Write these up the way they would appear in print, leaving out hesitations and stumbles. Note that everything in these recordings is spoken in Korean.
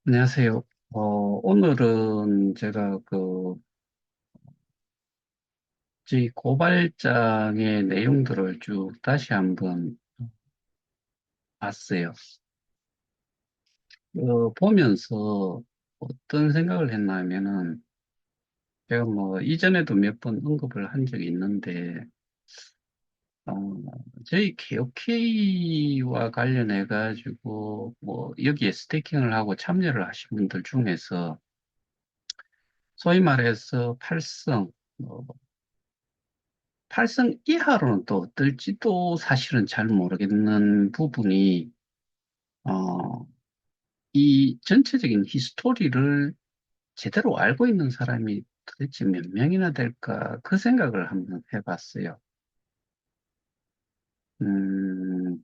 안녕하세요. 오늘은 제가 저희 고발장의 내용들을 쭉 다시 한번 봤어요. 보면서 어떤 생각을 했냐면은, 제가 뭐, 이전에도 몇 번 언급을 한 적이 있는데, 어, 저희 KOK와 관련해가지고, 뭐, 여기에 스테이킹을 하고 참여를 하신 분들 중에서, 소위 말해서 팔성 이하로는 또 어떨지도 사실은 잘 모르겠는 부분이, 어, 이 전체적인 히스토리를 제대로 알고 있는 사람이 도대체 몇 명이나 될까, 그 생각을 한번 해봤어요. 음,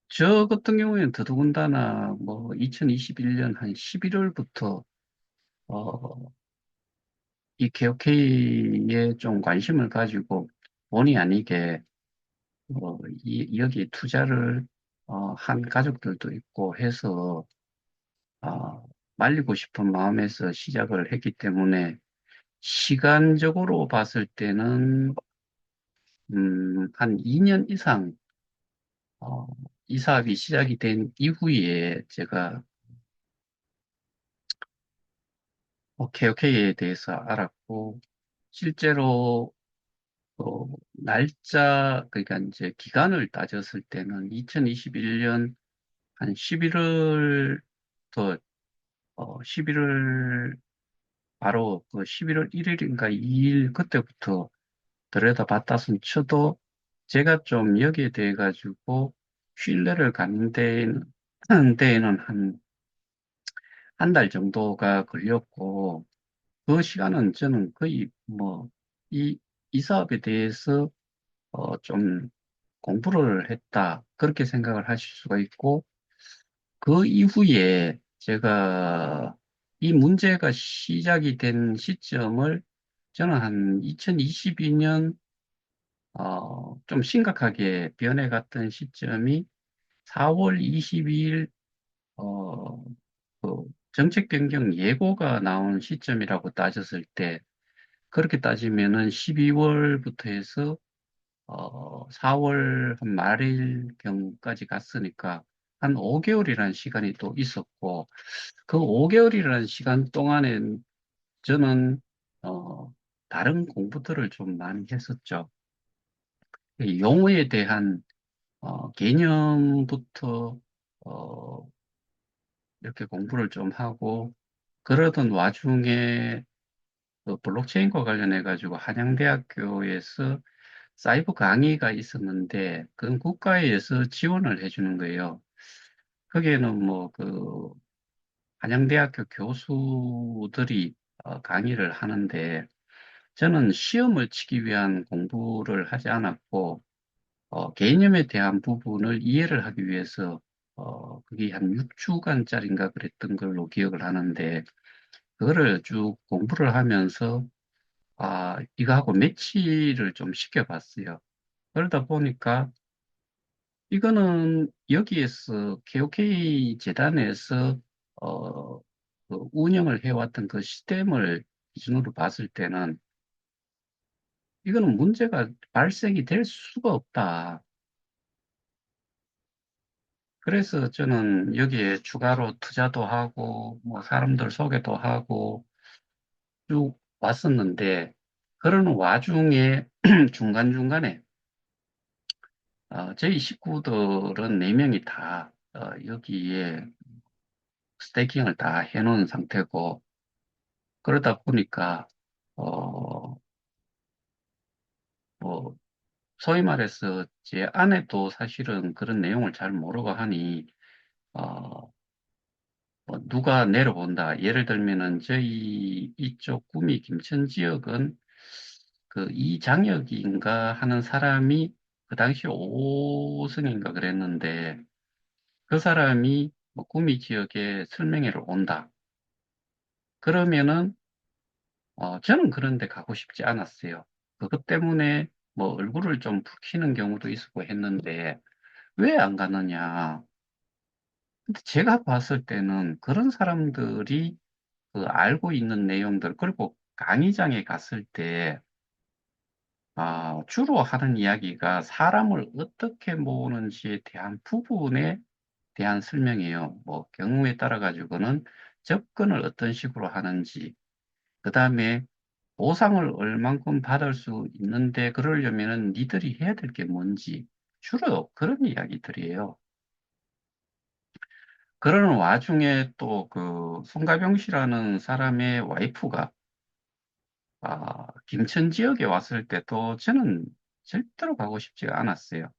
저 같은 경우에는 더더군다나 뭐 2021년 한 11월부터, 이 KOK에 좀 관심을 가지고 본의 아니게 여기 투자를 한 가족들도 있고 해서 말리고 싶은 마음에서 시작을 했기 때문에 시간적으로 봤을 때는 한 2년 이상 어, 이 사업이 시작이 된 이후에 제가 KOK에 대해서 알았고 실제로 날짜 그러니까 이제 기간을 따졌을 때는 2021년 한 11월부터 11월 바로 그 11월 1일인가 2일 그때부터 들여다봤다손 쳐도 제가 좀 여기에 대해 가지고 신뢰를 갖는 데에는 한 달 정도가 걸렸고 그 시간은 저는 거의 뭐 이 사업에 대해서 좀 공부를 했다 그렇게 생각을 하실 수가 있고 그 이후에 제가 이 문제가 시작이 된 시점을 저는 한 2022년 좀 심각하게 변해갔던 시점이 4월 22일 어, 그 정책 변경 예고가 나온 시점이라고 따졌을 때 그렇게 따지면은 12월부터 해서 4월 한 말일경까지 갔으니까 한 5개월이라는 시간이 또 있었고 그 5개월이라는 시간 동안에 저는 다른 공부들을 좀 많이 했었죠. 이 용어에 대한 개념부터 어, 이렇게 공부를 좀 하고 그러던 와중에 그 블록체인과 관련해 가지고 한양대학교에서 사이버 강의가 있었는데 그건 국가에서 지원을 해주는 거예요. 거기에는 뭐 그 한양대학교 교수들이 강의를 하는데 저는 시험을 치기 위한 공부를 하지 않았고 개념에 대한 부분을 이해를 하기 위해서 그게 한 6주간짜리인가 그랬던 걸로 기억을 하는데 그거를 쭉 공부를 하면서 이거하고 매치를 좀 시켜봤어요. 그러다 보니까 이거는 여기에서 KOK 재단에서 그 운영을 해왔던 그 시스템을 기준으로 봤을 때는 이거는 문제가 발생이 될 수가 없다. 그래서 저는 여기에 추가로 투자도 하고, 뭐, 사람들 소개도 하고 쭉 왔었는데, 그러는 와중에 중간중간에, 저희 식구들은 4명이 다, 여기에 스테이킹을 다 해놓은 상태고, 그러다 보니까, 어, 뭐, 소위 말해서 제 아내도 사실은 그런 내용을 잘 모르고 하니, 어, 누가 내려본다. 예를 들면은 저희 이쪽 구미 김천 지역은 그 이장혁인가 하는 사람이 그 당시 5승인가 그랬는데 그 사람이 뭐 구미 지역에 설명회를 온다. 그러면은 저는 그런데 가고 싶지 않았어요. 그것 때문에 뭐 얼굴을 좀 붉히는 경우도 있었고 했는데 왜 안 가느냐. 근데 제가 봤을 때는 그런 사람들이 그 알고 있는 내용들, 그리고 강의장에 갔을 때, 주로 하는 이야기가 사람을 어떻게 모으는지에 대한 부분에 대한 설명이에요. 뭐, 경우에 따라 가지고는 접근을 어떤 식으로 하는지, 그 다음에 보상을 얼만큼 받을 수 있는데, 그러려면은 니들이 해야 될 게 뭔지, 주로 그런 이야기들이에요. 그러는 와중에 또 그 송가병 씨라는 사람의 와이프가 김천 지역에 왔을 때도 저는 절대로 가고 싶지가 않았어요.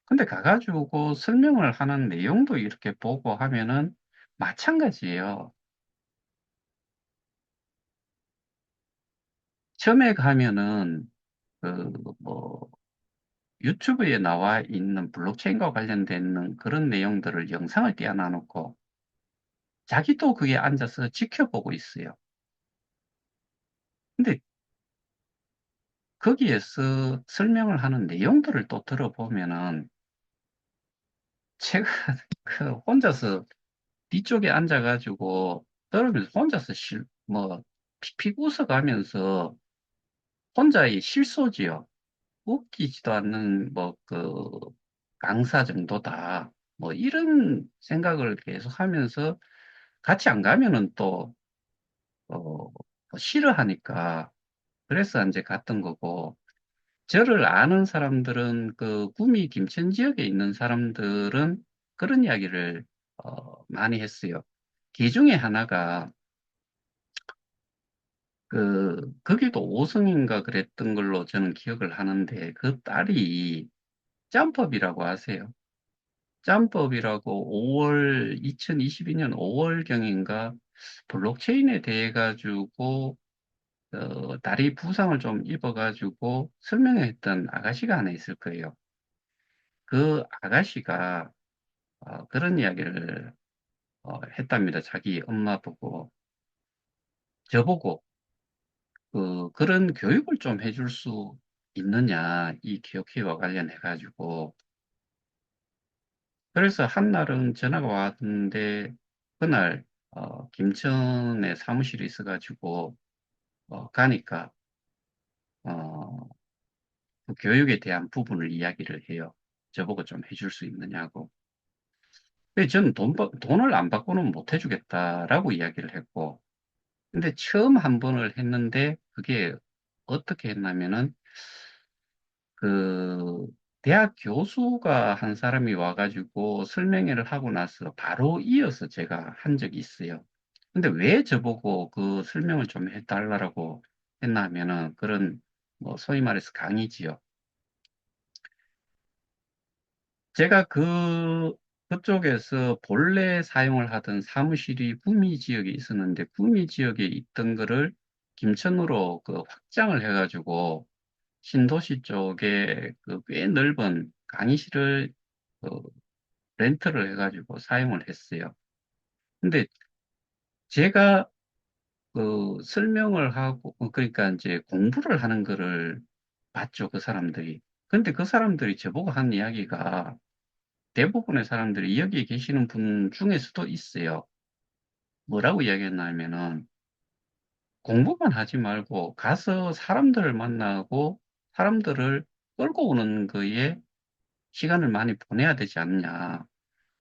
근데 가가지고 설명을 하는 내용도 이렇게 보고 하면은 마찬가지예요. 처음에 가면은 그 뭐 유튜브에 나와 있는 블록체인과 관련된 그런 내용들을 영상을 띄워놔 놓고 자기도 그게 앉아서 지켜보고 있어요. 근데 거기에서 설명을 하는 내용들을 또 들어보면은 제가 그 혼자서 뒤쪽에 앉아가지고 떨으면서 혼자서 피픽 웃어가면서 혼자의 실소지요. 웃기지도 않는 강사 정도다. 뭐 이런 생각을 계속 하면서 같이 안 가면은 또 싫어하니까 그래서 이제 갔던 거고 저를 아는 사람들은 그 구미 김천 지역에 있는 사람들은 그런 이야기를 많이 했어요. 그 중에 하나가 거기도 오성인가 그랬던 걸로 저는 기억을 하는데 그 딸이 짬법이라고 아세요? 짬법이라고 2022년 5월경인가 블록체인에 대해 가지고 다리 부상을 좀 입어가지고 설명했던 아가씨가 하나 있을 거예요. 그 아가씨가 그런 이야기를 했답니다. 자기 엄마 보고 저보고 그런 교육을 좀 해줄 수 있느냐 이 기업회와 관련해 가지고 그래서 한날은 전화가 왔는데 그날 김천에 사무실에 있어가지고 가니까 어, 그 교육에 대한 부분을 이야기를 해요. 저보고 좀 해줄 수 있느냐고. 근데 저는 돈을 안 받고는 못 해주겠다라고 이야기를 했고 근데 처음 한 번을 했는데 그게 어떻게 했냐면은 그 대학 교수가 한 사람이 와가지고 설명회를 하고 나서 바로 이어서 제가 한 적이 있어요. 근데 왜 저보고 그 설명을 좀 해달라고 했나 하면은 그런 뭐 소위 말해서 강의지요. 제가 그쪽에서 본래 사용을 하던 사무실이 구미 지역에 있었는데 구미 지역에 있던 거를 김천으로 그 확장을 해가지고 신도시 쪽에 그 꽤 넓은 강의실을 그 렌트를 해가지고 사용을 했어요. 근데 제가 설명을 하고, 그러니까 이제 공부를 하는 거를 봤죠, 그 사람들이. 근데 그 사람들이 저보고 한 이야기가 대부분의 사람들이 여기 계시는 분 중에서도 있어요. 뭐라고 이야기했냐면은 공부만 하지 말고 가서 사람들을 만나고 사람들을 끌고 오는 거에 시간을 많이 보내야 되지 않냐.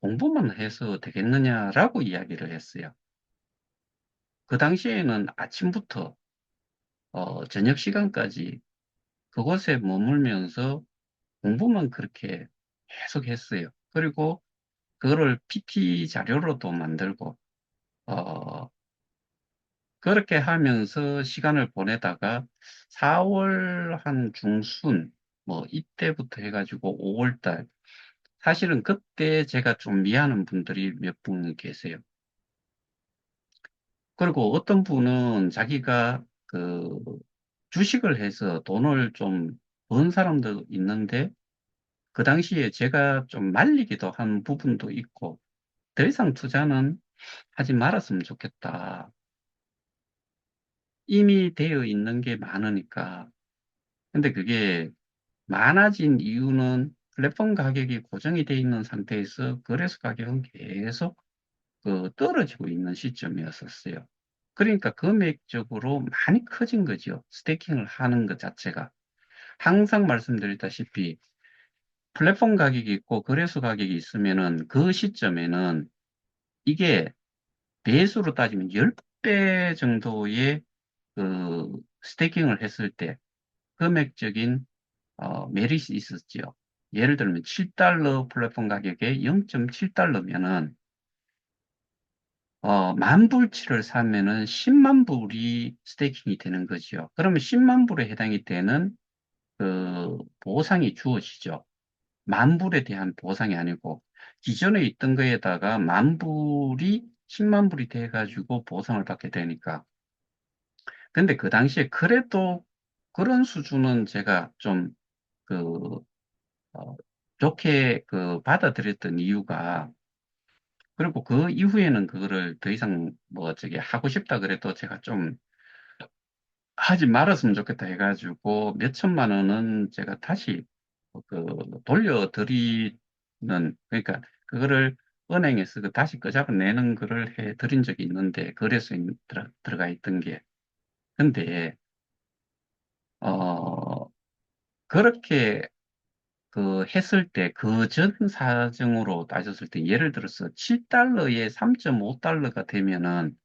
공부만 해서 되겠느냐라고 이야기를 했어요. 그 당시에는 아침부터 저녁 시간까지 그곳에 머물면서 공부만 그렇게 계속 했어요. 그리고 그거를 PT 자료로도 만들고, 어, 그렇게 하면서 시간을 보내다가 4월 한 중순, 뭐 이때부터 해가지고 5월 달, 사실은 그때 제가 좀 미안한 분들이 몇 분 계세요. 그리고 어떤 분은 자기가 주식을 해서 돈을 좀 번 사람도 있는데 그 당시에 제가 좀 말리기도 한 부분도 있고 더 이상 투자는 하지 말았으면 좋겠다. 이미 되어 있는 게 많으니까. 근데 그게 많아진 이유는 플랫폼 가격이 고정이 돼 있는 상태에서 거래소 가격은 계속 떨어지고 있는 시점이었었어요. 그러니까 금액적으로 많이 커진 거죠. 스테이킹을 하는 것 자체가. 항상 말씀드렸다시피 플랫폼 가격이 있고 거래소 가격이 있으면은 그 시점에는 이게 배수로 따지면 10배 정도의 스테이킹을 했을 때 금액적인 메리트 있었죠. 예를 들면 7달러 플랫폼 가격에 0.7달러면은 10,000불치를 사면은 10만 불이 스테이킹이 되는 거죠. 그러면 10만 불에 해당이 되는 보상이 주어지죠. 만 불에 대한 보상이 아니고 기존에 있던 거에다가 만 불이 10만 불이 돼가지고 보상을 받게 되니까. 근데 그 당시에 그래도 그런 수준은 제가 좀 그, 어, 좋게 받아들였던 이유가 그리고 그 이후에는 그거를 더 이상 뭐 저기 하고 싶다 그래도 제가 좀 하지 말았으면 좋겠다 해가지고 몇 천만 원은 제가 다시 돌려드리는 그러니까 그거를 은행에서 다시 끄잡아내는 거를 해 드린 적이 있는데 거래소에 들어가 있던 게 근데 어 그렇게 했을 때 그 전 사정으로 따졌을 때 예를 들어서 7달러에 3.5달러가 되면은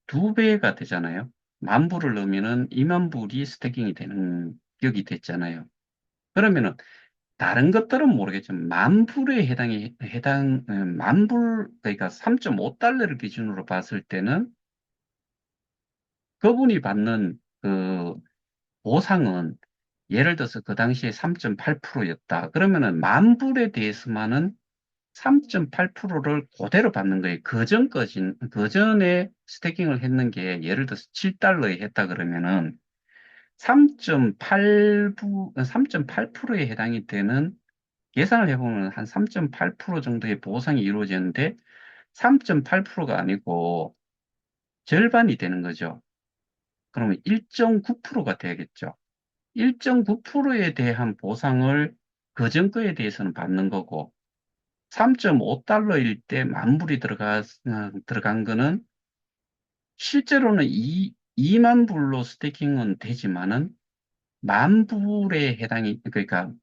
두 배가 되잖아요. 만 불을 넣으면은 2만 불이 스태킹이 되는 격이 됐잖아요. 그러면은 다른 것들은 모르겠지만 만 불에 만 불, 그러니까 3.5달러를 기준으로 봤을 때는 그분이 받는 보상은 예를 들어서 그 당시에 3.8%였다. 그러면은 만 불에 대해서만은 3.8%를 그대로 받는 거예요. 그 전에 스태킹을 했는 게 예를 들어서 7달러에 했다 그러면은 3.8%에 해당이 되는 계산을 해보면 한 3.8% 정도의 보상이 이루어지는데 3.8%가 아니고 절반이 되는 거죠. 그러면 1.9%가 되겠죠. 1.9%에 대한 보상을 그전 거에 대해서는 받는 거고 3.5달러일 때 만불이 들어간 거는 실제로는 2만 불로 스테이킹은 되지만은 만 불에 그러니까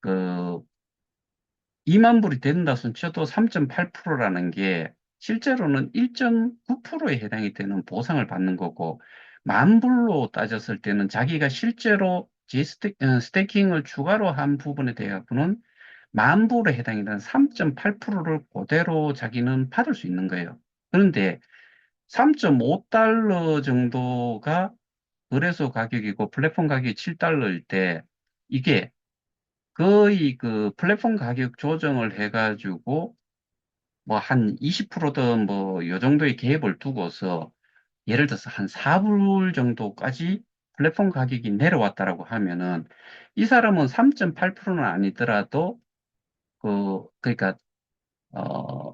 그 2만 불이 된다 손 쳐도 3.8%라는 게 실제로는 1.9%에 해당이 되는 보상을 받는 거고 만 불로 따졌을 때는 자기가 실제로 스테이킹을 추가로 한 부분에 대해서는 만 불에 해당이 되는 3.8%를 그대로 자기는 받을 수 있는 거예요. 그런데 3.5달러 정도가 거래소 가격이고 플랫폼 가격이 7달러일 때 이게 거의 플랫폼 가격 조정을 해가지고 뭐 한 20%든 뭐 요 정도의 갭을 두고서 예를 들어서 한 4불 정도까지 플랫폼 가격이 내려왔다라고 하면은 이 사람은 3.8%는 아니더라도 그러니까 어,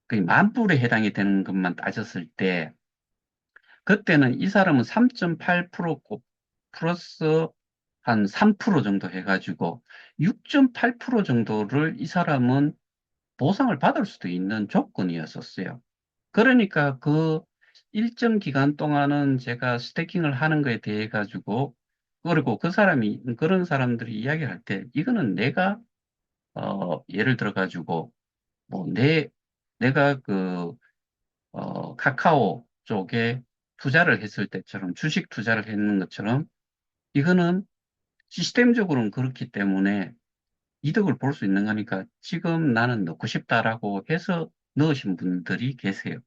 거의 만 불에 해당이 되는 것만 따졌을 때 그때는 이 사람은 3.8% 플러스 한 3% 정도 해가지고 6.8% 정도를 이 사람은 보상을 받을 수도 있는 조건이었었어요. 그러니까 그 일정 기간 동안은 제가 스태킹을 하는 거에 대해 가지고 그리고 그런 사람들이 이야기할 때 이거는 내가 예를 들어 가지고 뭐 내가 카카오 쪽에 투자를 했을 때처럼 주식 투자를 했는 것처럼 이거는 시스템적으로는 그렇기 때문에 이득을 볼 수 있는 거니까 지금 나는 넣고 싶다라고 해서 넣으신 분들이 계세요.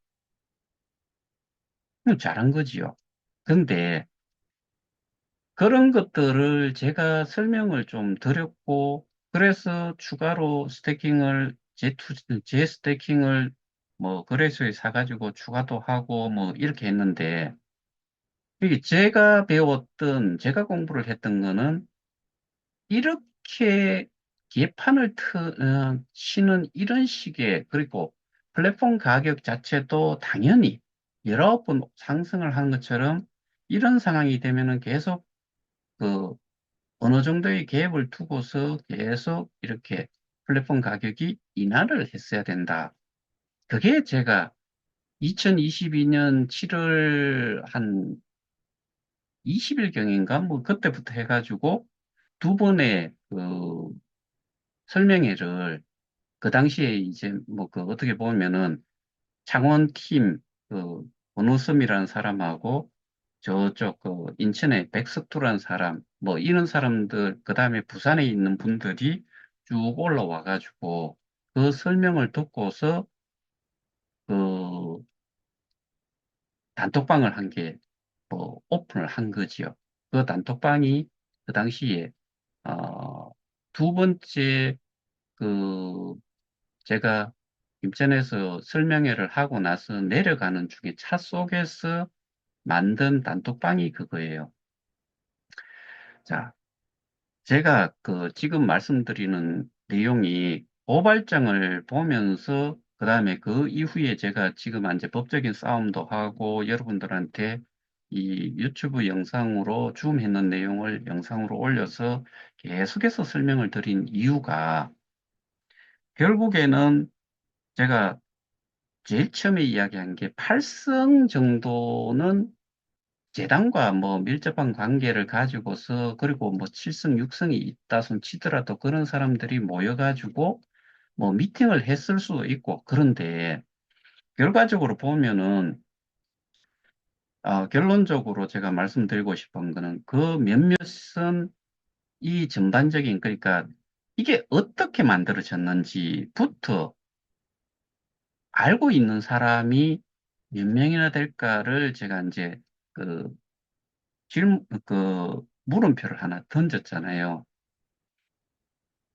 그럼 잘한 거지요. 근데 그런 것들을 제가 설명을 좀 드렸고, 그래서 추가로 제 스태킹을 뭐 거래소에 사가지고 추가도 하고 뭐 이렇게 했는데, 이게 제가 공부를 했던 거는 이렇게 치는 이런 식의, 그리고 플랫폼 가격 자체도 당연히 여러 번 상승을 한 것처럼 이런 상황이 되면은 계속 그 어느 정도의 갭을 두고서 계속 이렇게 플랫폼 가격이 인하를 했어야 된다. 그게 제가 2022년 7월 한 20일경인가 뭐 그때부터 해가지고 두 번의 그 설명회를 그 당시에 이제 뭐 그 어떻게 보면은 창원팀 그 원우섬이라는 사람하고 저쪽 그 인천의 백석두라는 사람 뭐 이런 사람들 그다음에 부산에 있는 분들이 쭉 올라와 가지고 그 설명을 듣고서 그 단톡방을 한 개 뭐 오픈을 한 거지요. 그 단톡방이 그 당시에 어, 두 번째 그 제가 김천에서 설명회를 하고 나서 내려가는 중에 차 속에서 만든 단톡방이 그거예요. 자, 제가 그 지금 말씀드리는 내용이 고발장을 보면서 그다음에 그 이후에 제가 지금 이제 법적인 싸움도 하고 여러분들한테 이 유튜브 영상으로 줌했는 내용을 영상으로 올려서 계속해서 설명을 드린 이유가 결국에는 제가 제일 처음에 이야기한 게 8성 정도는 재단과 뭐 밀접한 관계를 가지고서 그리고 뭐 7성, 6성이 있다 손 치더라도 그런 사람들이 모여가지고 뭐 미팅을 했을 수도 있고 그런데 결과적으로 보면은 결론적으로 제가 말씀드리고 싶은 거는 그 몇몇은 이 전반적인 그러니까 이게 어떻게 만들어졌는지부터 알고 있는 사람이 몇 명이나 될까를 제가 이제 그 물음표를 하나 던졌잖아요.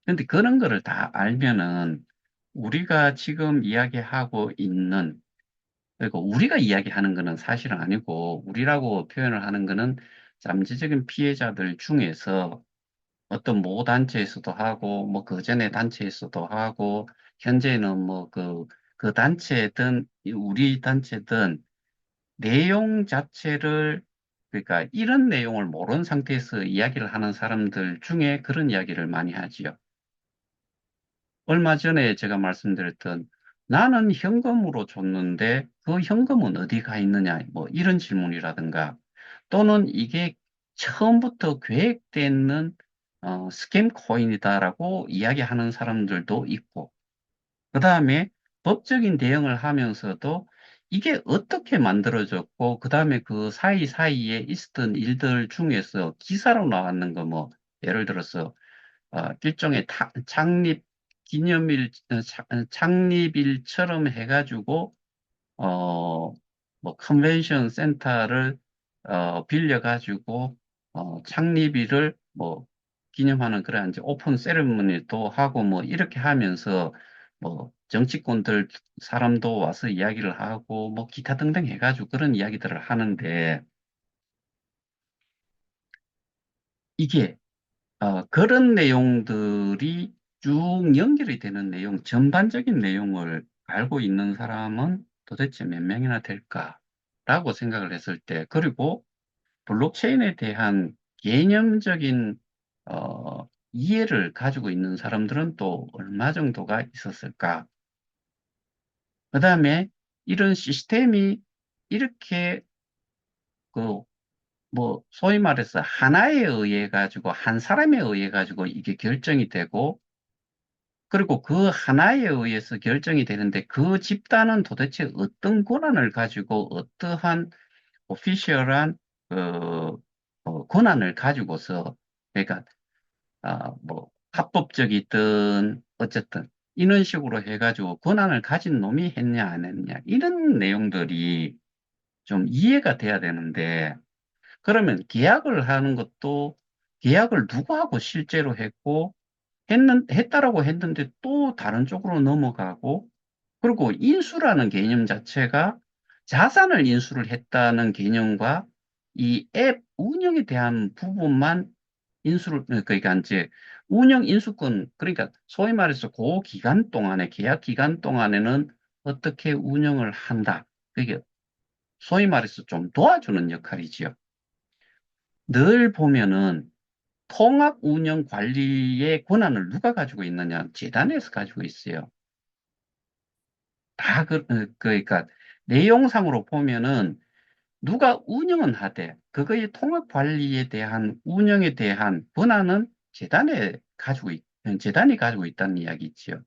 근데 그런 거를 다 알면은 우리가 지금 이야기하고 있는, 그리고 우리가 이야기하는 거는 사실은 아니고, 우리라고 표현을 하는 거는 잠재적인 피해자들 중에서 어떤 모 단체에서도 하고, 뭐 그 전에 단체에서도 하고, 현재는 뭐 그 단체든, 우리 단체든 내용 자체를 그러니까 이런 내용을 모르는 상태에서 이야기를 하는 사람들 중에 그런 이야기를 많이 하지요. 얼마 전에 제가 말씀드렸던 나는 현금으로 줬는데 그 현금은 어디 가 있느냐 뭐 이런 질문이라든가 또는 이게 처음부터 계획되는 스캠 코인이다라고 이야기하는 사람들도 있고 그 다음에 법적인 대응을 하면서도 이게 어떻게 만들어졌고, 그 다음에 그 사이사이에 있었던 일들 중에서 기사로 나왔는 거 뭐, 예를 들어서, 일종의 창립 기념일, 창립일처럼 해가지고, 어, 뭐, 컨벤션 센터를, 빌려가지고, 창립일을 뭐, 기념하는 그런 이제 오픈 세레머니도 하고 뭐, 이렇게 하면서, 뭐, 정치권들 사람도 와서 이야기를 하고, 뭐, 기타 등등 해가지고 그런 이야기들을 하는데, 이게, 그런 내용들이 쭉 연결이 되는 내용, 전반적인 내용을 알고 있는 사람은 도대체 몇 명이나 될까라고 생각을 했을 때, 그리고 블록체인에 대한 개념적인 이해를 가지고 있는 사람들은 또 얼마 정도가 있었을까? 그 다음에 이런 시스템이 이렇게 그 뭐 소위 말해서 하나에 의해 가지고 한 사람에 의해 가지고 이게 결정이 되고 그리고 그 하나에 의해서 결정이 되는데 그 집단은 도대체 어떤 권한을 가지고 어떠한 오피셜한 그 권한을 가지고서 그러니까 뭐 합법적이든 어쨌든 이런 식으로 해가지고 권한을 가진 놈이 했냐 안 했냐 이런 내용들이 좀 이해가 돼야 되는데 그러면 계약을 하는 것도 계약을 누구하고 실제로 했고 했다라고 했는데 또 다른 쪽으로 넘어가고, 그리고 인수라는 개념 자체가 자산을 인수를 했다는 개념과 이 앱 운영에 대한 부분만 그러니까 이제 운영 인수권, 그러니까 소위 말해서 그 기간 동안에, 계약 기간 동안에는 어떻게 운영을 한다. 그게 소위 말해서 좀 도와주는 역할이지요. 늘 보면은 통합 운영 관리의 권한을 누가 가지고 있느냐? 재단에서 가지고 있어요. 그러니까 내용상으로 보면은 누가 운영은 하되 그거의 통합 관리에 대한 운영에 대한 권한은 재단이 가지고 있다는 이야기지요.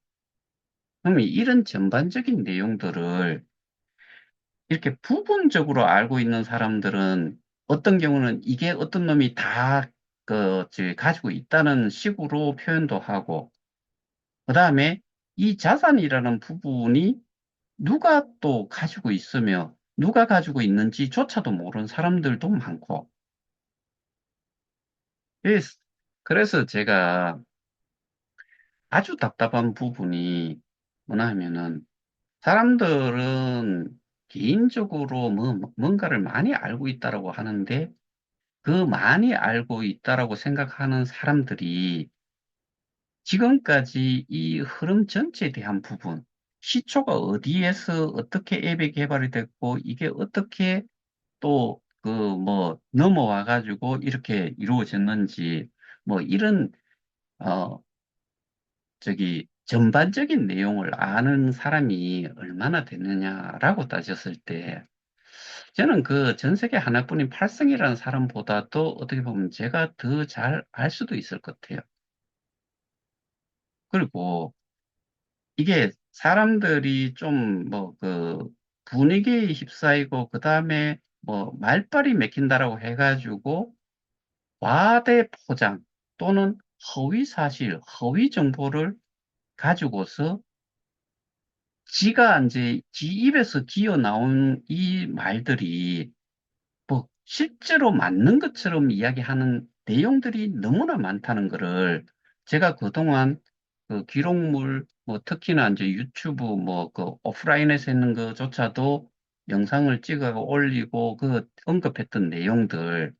그러면 이런 전반적인 내용들을 이렇게 부분적으로 알고 있는 사람들은 어떤 경우는 이게 어떤 놈이 다 가지고 있다는 식으로 표현도 하고, 그 다음에 이 자산이라는 부분이 누가 또 가지고 있으며 누가 가지고 있는지조차도 모르는 사람들도 많고, 그래서 그래서 제가 아주 답답한 부분이 뭐냐 하면은 사람들은 개인적으로 뭔가를 많이 알고 있다라고 하는데 그 많이 알고 있다라고 생각하는 사람들이 지금까지 이 흐름 전체에 대한 부분, 시초가 어디에서 어떻게 앱이 개발이 됐고 이게 어떻게 또 넘어와 가지고 이렇게 이루어졌는지 뭐 이런 어 전반적인 내용을 아는 사람이 얼마나 되느냐라고 따졌을 때 저는 그 전 세계 하나뿐인 팔성이라는 사람보다도 어떻게 보면 제가 더 잘 알 수도 있을 것 같아요. 그리고 이게 사람들이 좀 분위기에 휩싸이고 그 다음에 뭐 말빨이 맥힌다라고 해가지고 과대 포장 또는 허위 사실, 허위 정보를 가지고서 지가 이제 지 입에서 기어 나온 이 말들이 뭐 실제로 맞는 것처럼 이야기하는 내용들이 너무나 많다는 거를 제가 그동안 그 기록물 뭐 특히나 이제 유튜브 뭐 그 오프라인에서 했는 것조차도 영상을 찍어 올리고 그 언급했던 내용들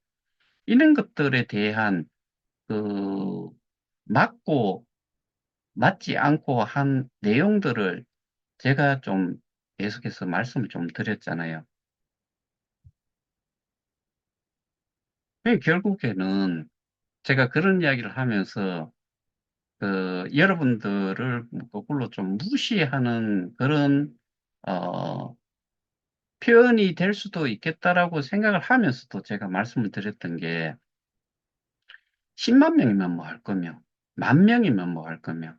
이런 것들에 대한 그 맞고 맞지 않고 한 내용들을 제가 좀 계속해서 말씀을 좀 드렸잖아요. 결국에는 제가 그런 이야기를 하면서 여러분들을 거꾸로 좀 무시하는 그런 어, 표현이 될 수도 있겠다라고 생각을 하면서도 제가 말씀을 드렸던 게 10만 명이면 뭐 할 거며 만 명이면 뭐 할 거며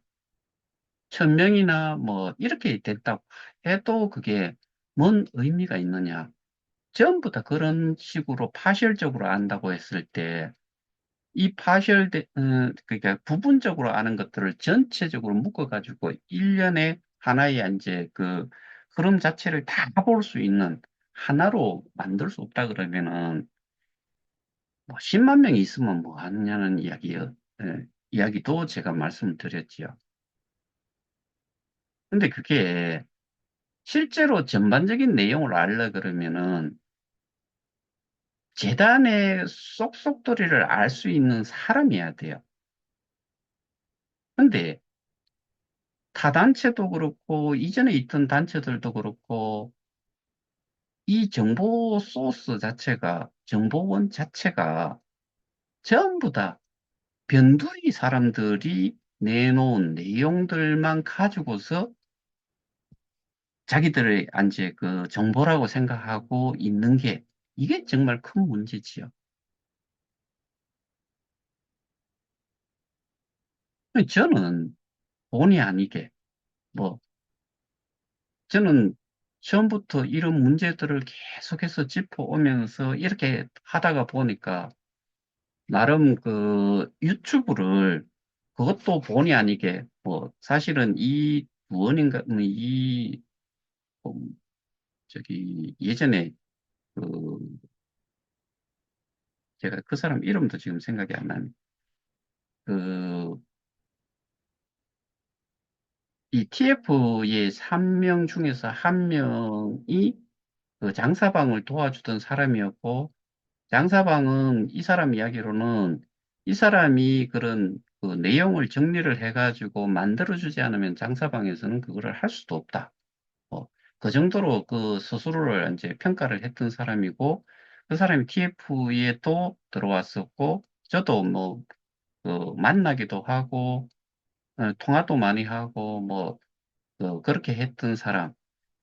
1000명이나 뭐 이렇게 됐다고 해도 그게 뭔 의미가 있느냐. 전부 다 그런 식으로 파셜적으로 안다고 했을 때 이 그러니까 부분적으로 아는 것들을 전체적으로 묶어가지고 일련의 하나의 이제 그 흐름 자체를 다 볼 수 있는 하나로 만들 수 없다 그러면은 뭐 10만 명이 있으면 뭐 하느냐는 이야기도 제가 말씀을 드렸지요. 근데 그게 실제로 전반적인 내용을 알려 그러면은 재단의 쏙쏙도리를 알 수 있는 사람이어야 돼요. 근데 타 단체도 그렇고 이전에 있던 단체들도 그렇고 이 정보 소스 자체가 정보원 자체가 전부 다 변두리 사람들이 내놓은 내용들만 가지고서 자기들의 이제 그 정보라고 생각하고 있는 게 이게 정말 큰 문제지요. 저는 본의 아니게 뭐 저는 처음부터 이런 문제들을 계속해서 짚어오면서 이렇게 하다가 보니까 나름 그 유튜브를 그것도 본의 아니게 뭐 사실은 이 무언인가 어, 예전에 그 제가 그 사람 이름도 지금 생각이 안 나네. 그 이 TF의 3명 중에서 한 명이 그 장사방을 도와주던 사람이었고 장사방은 이 사람 이야기로는 이 사람이 그런 그 내용을 정리를 해가지고 만들어주지 않으면 장사방에서는 그거를 할 수도 없다. 그 정도로 그 스스로를 이제 평가를 했던 사람이고 그 사람이 TF에 또 들어왔었고 저도 뭐 만나기도 하고, 통화도 많이 하고, 뭐, 그렇게 했던 사람.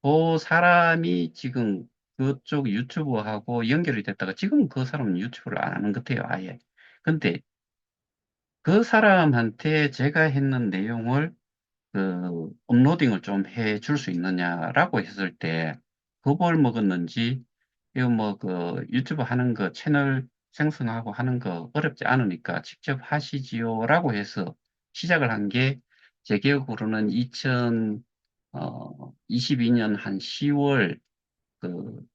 그 사람이 지금 그쪽 유튜브하고 연결이 됐다가 지금 그 사람은 유튜브를 안 하는 것 같아요, 아예. 근데 그 사람한테 제가 했는 내용을 업로딩을 좀 해 줄 수 있느냐라고 했을 때, 겁을 먹었는지, 이거 뭐 유튜브 하는 거 채널 생성하고 하는 거 어렵지 않으니까 직접 하시지요라고 해서 시작을 한 게 제 기억으로는 2022년 한 10월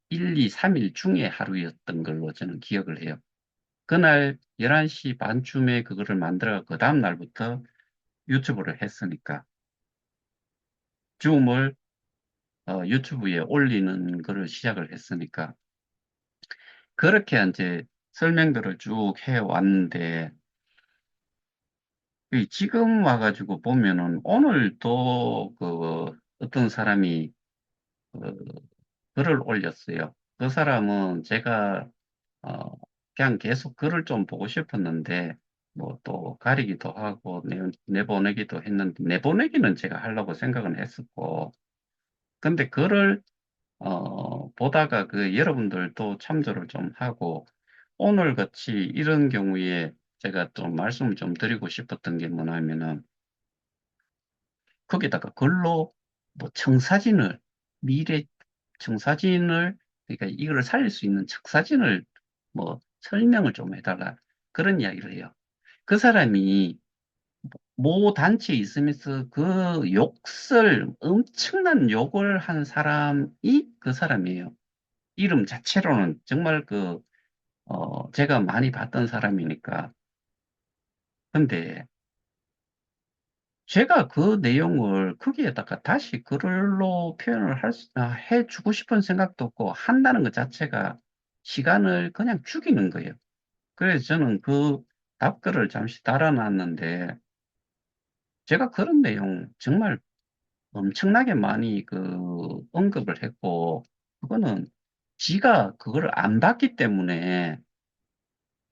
1, 2, 3일 중에 하루였던 걸로 저는 기억을 해요. 그날 11시 반쯤에 그거를 만들어 그 다음 날부터 유튜브를 했으니까 줌을 유튜브에 올리는 거를 시작을 했으니까 그렇게 이제 설명들을 쭉 해왔는데 이 지금 와가지고 보면은 오늘 또 어떤 사람이 어, 글을 올렸어요. 그 사람은 제가 어, 그냥 계속 글을 좀 보고 싶었는데 뭐 또 가리기도 하고 내보내기도 했는데 내보내기는 제가 하려고 생각은 했었고 근데 글을 보다가 여러분들도 참조를 좀 하고, 오늘 같이 이런 경우에 제가 좀 말씀을 좀 드리고 싶었던 게 뭐냐면은, 거기다가 글로 뭐 미래 청사진을, 그러니까 이걸 살릴 수 있는 청사진을 뭐 설명을 좀 해달라. 그런 이야기를 해요. 그 사람이 모 단체에 있으면서 엄청난 욕을 한 사람이 그 사람이에요. 이름 자체로는 정말 제가 많이 봤던 사람이니까. 근데 제가 그 내용을 거기에다가 다시 글로 표현을 해주고 싶은 생각도 없고, 한다는 것 자체가 시간을 그냥 죽이는 거예요. 그래서 저는 그 답글을 잠시 달아놨는데, 제가 그런 내용 정말 엄청나게 많이 언급을 했고, 그거는 지가 그걸 안 봤기 때문에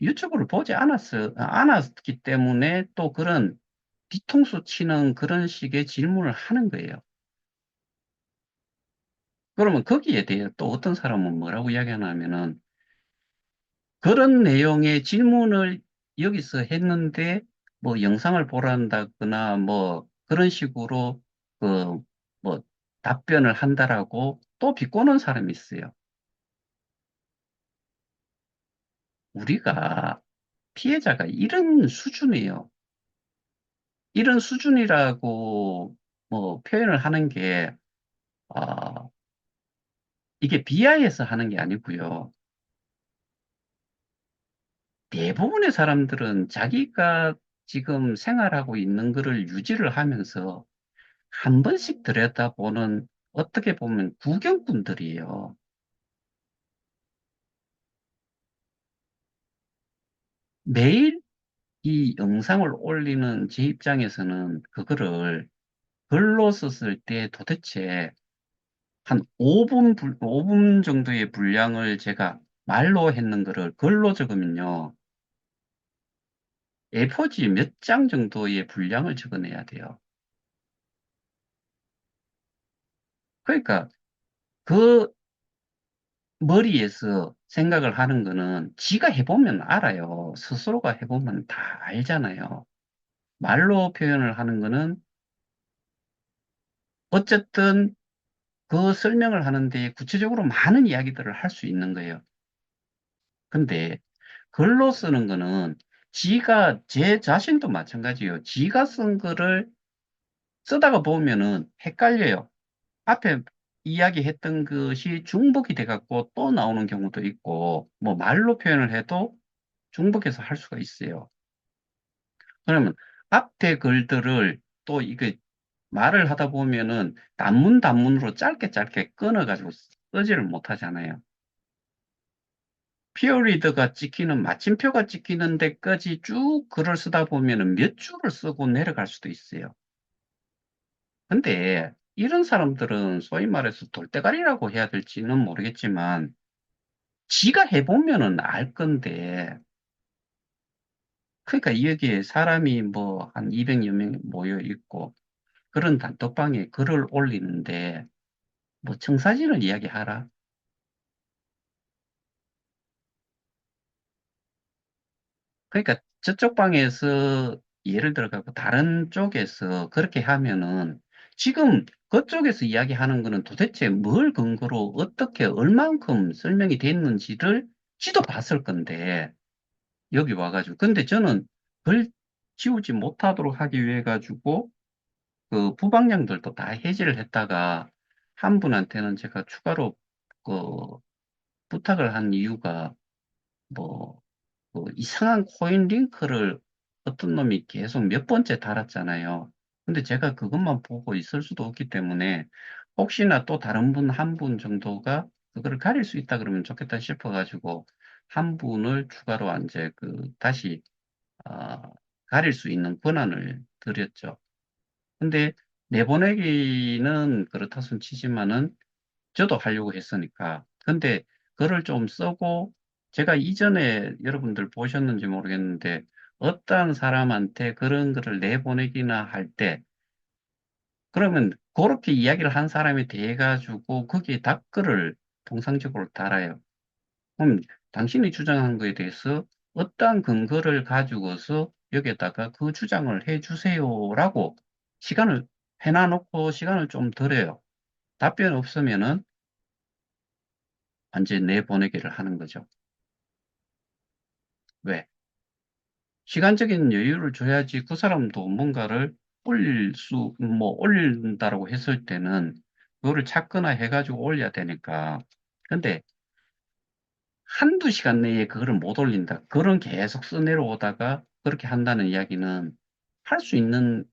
유튜브를 보지 않았기 때문에 또 그런 뒤통수 치는 그런 식의 질문을 하는 거예요. 그러면 거기에 대해 또 어떤 사람은 뭐라고 이야기하냐면은 그런 내용의 질문을 여기서 했는데 뭐 영상을 보란다거나 뭐 그런 식으로 그 뭐 답변을 한다라고 또 비꼬는 사람이 있어요. 우리가 피해자가 이런 수준이에요. 이런 수준이라고 뭐 표현을 하는 게, 아, 이게 비하해서 하는 게 아니고요. 대부분의 사람들은 자기가 지금 생활하고 있는 것을 유지를 하면서 한 번씩 들여다보는 어떻게 보면 구경꾼들이에요. 매일 이 영상을 올리는 제 입장에서는 그거를 글로 썼을 때 도대체 한 5분 정도의 분량을 제가 말로 했는 거를 글로 적으면요. A4지 몇 장 정도의 분량을 적어내야 돼요. 그러니까 그 머리에서 생각을 하는 거는 지가 해보면 알아요. 스스로가 해보면 다 알잖아요. 말로 표현을 하는 거는 어쨌든 그 설명을 하는데 구체적으로 많은 이야기들을 할 수 있는 거예요. 근데 글로 쓰는 거는 제 자신도 마찬가지예요. 지가 쓴 거를 쓰다가 보면은 헷갈려요. 앞에 이야기했던 것이 중복이 돼갖고 또 나오는 경우도 있고, 뭐 말로 표현을 해도 중복해서 할 수가 있어요. 그러면 앞에 글들을 또 이게 말을 하다 보면은 단문으로 짧게 짧게 끊어가지고 쓰지를 못하잖아요. 피어리드가 찍히는 마침표가 찍히는 데까지 쭉 글을 쓰다 보면은 몇 줄을 쓰고 내려갈 수도 있어요. 근데 이런 사람들은 소위 말해서 돌대가리라고 해야 될지는 모르겠지만 지가 해보면은 알 건데 그러니까 여기에 사람이 뭐 한 200여 명 모여 있고 그런 단톡방에 글을 올리는데 뭐 청사진을 이야기하라. 그러니까 저쪽 방에서 예를 들어가고 다른 쪽에서 그렇게 하면은 지금 그쪽에서 이야기하는 거는 도대체 뭘 근거로 어떻게 얼만큼 설명이 됐는지를 지도 봤을 건데 여기 와가지고 근데 저는 글 지우지 못하도록 하기 위해 가지고 그 부방장들도 다 해지를 했다가 한 분한테는 제가 추가로 그 부탁을 한 이유가 뭐 그 이상한 코인 링크를 어떤 놈이 계속 몇 번째 달았잖아요. 근데 제가 그것만 보고 있을 수도 없기 때문에 혹시나 또 다른 분 한 분 정도가 그거를 가릴 수 있다 그러면 좋겠다 싶어가지고 한 분을 추가로 이제 그 다시 아, 가릴 수 있는 권한을 드렸죠. 근데 내보내기는 그렇다 손 치지만은 저도 하려고 했으니까. 근데 글을 좀 쓰고 제가 이전에 여러분들 보셨는지 모르겠는데 어떤 사람한테 그런 글을 내보내기나 할 때 그러면 그렇게 이야기를 한 사람에 대해 가지고 거기에 답글을 통상적으로 달아요. 그럼 당신이 주장한 거에 대해서 어떠한 근거를 가지고서 여기에다가 그 주장을 해 주세요라고 시간을 해놔놓고 시간을 좀 드려요. 답변 없으면은 완전 내보내기를 하는 거죠. 왜? 시간적인 여유를 줘야지 그 사람도 뭔가를 올린다라고 했을 때는 그거를 찾거나 해가지고 올려야 되니까. 근데 한두 시간 내에 그거를 못 올린다. 글은 계속 써내려오다가 그렇게 한다는 이야기는 할 수 있는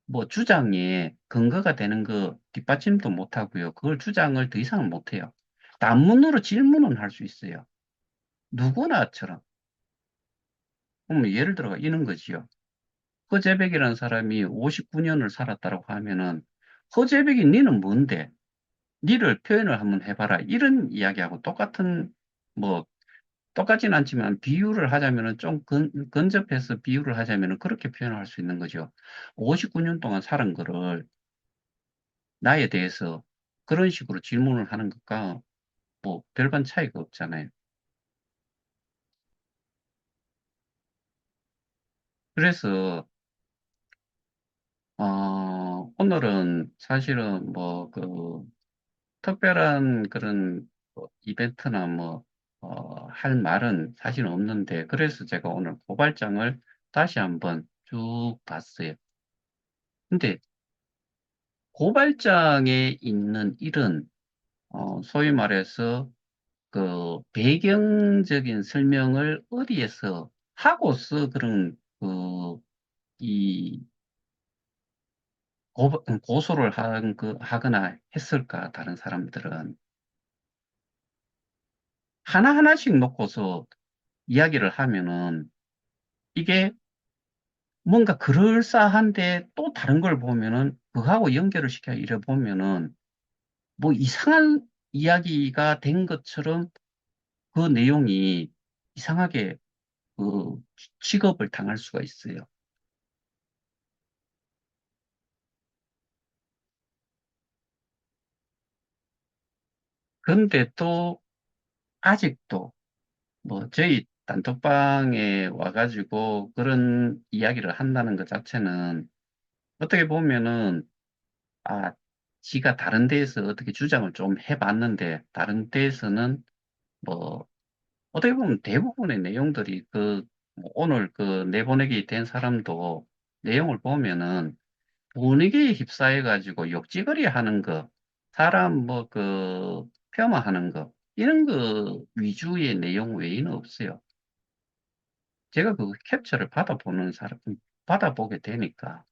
뭐 주장에 근거가 되는 거 뒷받침도 못 하고요. 그걸 주장을 더 이상은 못 해요. 단문으로 질문은 할 수 있어요. 누구나처럼. 예를 들어 이런 거지요. 허재백이라는 사람이 59년을 살았다고 하면은 허재백이 니는 뭔데? 니를 표현을 한번 해봐라. 이런 이야기하고 똑같은 뭐 똑같진 않지만 비유를 하자면은 좀 근접해서 비유를 하자면은 그렇게 표현할 수 있는 거죠. 59년 동안 살은 거를 나에 대해서 그런 식으로 질문을 하는 것과 뭐 별반 차이가 없잖아요. 그래서 오늘은 사실은 뭐그 특별한 그런 뭐 이벤트나 할 말은 사실 없는데, 그래서 제가 오늘 고발장을 다시 한번 쭉 봤어요. 근데 고발장에 있는 일은, 소위 말해서 그 배경적인 설명을 어디에서 하고서 그런 이 고소를 하거나 했을까, 다른 사람들은. 하나하나씩 놓고서 이야기를 하면은 이게 뭔가 그럴싸한데 또 다른 걸 보면은 그거하고 연결을 시켜 이래 보면은 뭐 이상한 이야기가 된 것처럼 그 내용이 이상하게 그 취급을 당할 수가 있어요. 그런데 또 아직도 뭐 저희 단톡방에 와가지고 그런 이야기를 한다는 것 자체는 어떻게 보면은 아, 지가 다른 데에서 어떻게 주장을 좀 해봤는데 다른 데에서는 뭐 어떻게 보면 대부분의 내용들이 오늘 그 내보내기 된 사람도 내용을 보면은 분위기에 휩싸여가지고 욕지거리 하는 거, 사람 폄하하는 거, 이런 거 위주의 내용 외에는 없어요. 제가 그 캡처를 받아보게 되니까,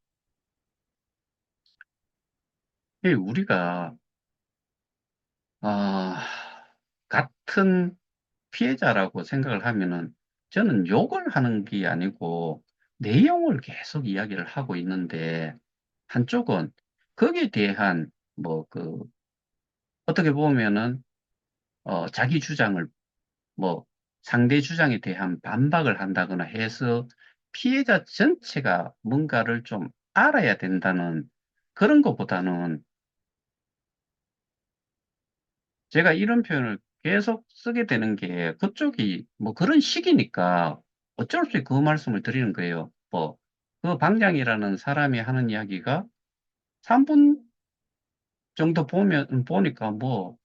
우리가, 아, 같은 피해자라고 생각을 하면은 저는 욕을 하는 게 아니고 내용을 계속 이야기를 하고 있는데 한쪽은 거기에 대한 어떻게 보면은 자기 주장을 뭐 상대 주장에 대한 반박을 한다거나 해서 피해자 전체가 뭔가를 좀 알아야 된다는 그런 것보다는 제가 이런 표현을 계속 쓰게 되는 게 그쪽이 뭐 그런 식이니까 어쩔 수 없이 그 말씀을 드리는 거예요. 뭐, 그 방장이라는 사람이 하는 이야기가 3분 정도 보니까 뭐,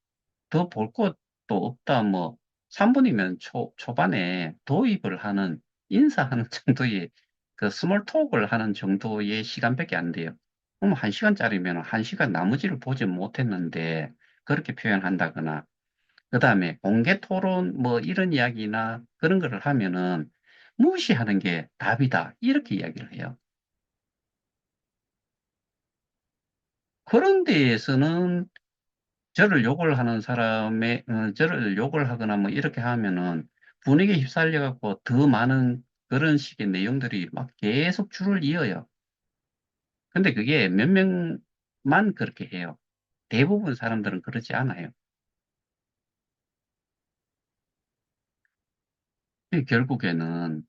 더 볼 것도 없다. 뭐, 3분이면 초반에 도입을 하는, 인사하는 정도의 그 스몰 톡을 하는 정도의 시간밖에 안 돼요. 그럼 1시간짜리면 1시간 나머지를 보지 못했는데, 그렇게 표현한다거나, 그 다음에 공개 토론 뭐 이런 이야기나 그런 거를 하면은 무시하는 게 답이다. 이렇게 이야기를 해요. 그런 데에서는 저를 욕을 하거나 뭐 이렇게 하면은 분위기에 휩쓸려 갖고 더 많은 그런 식의 내용들이 막 계속 줄을 이어요. 근데 그게 몇 명만 그렇게 해요. 대부분 사람들은 그러지 않아요. 결국에는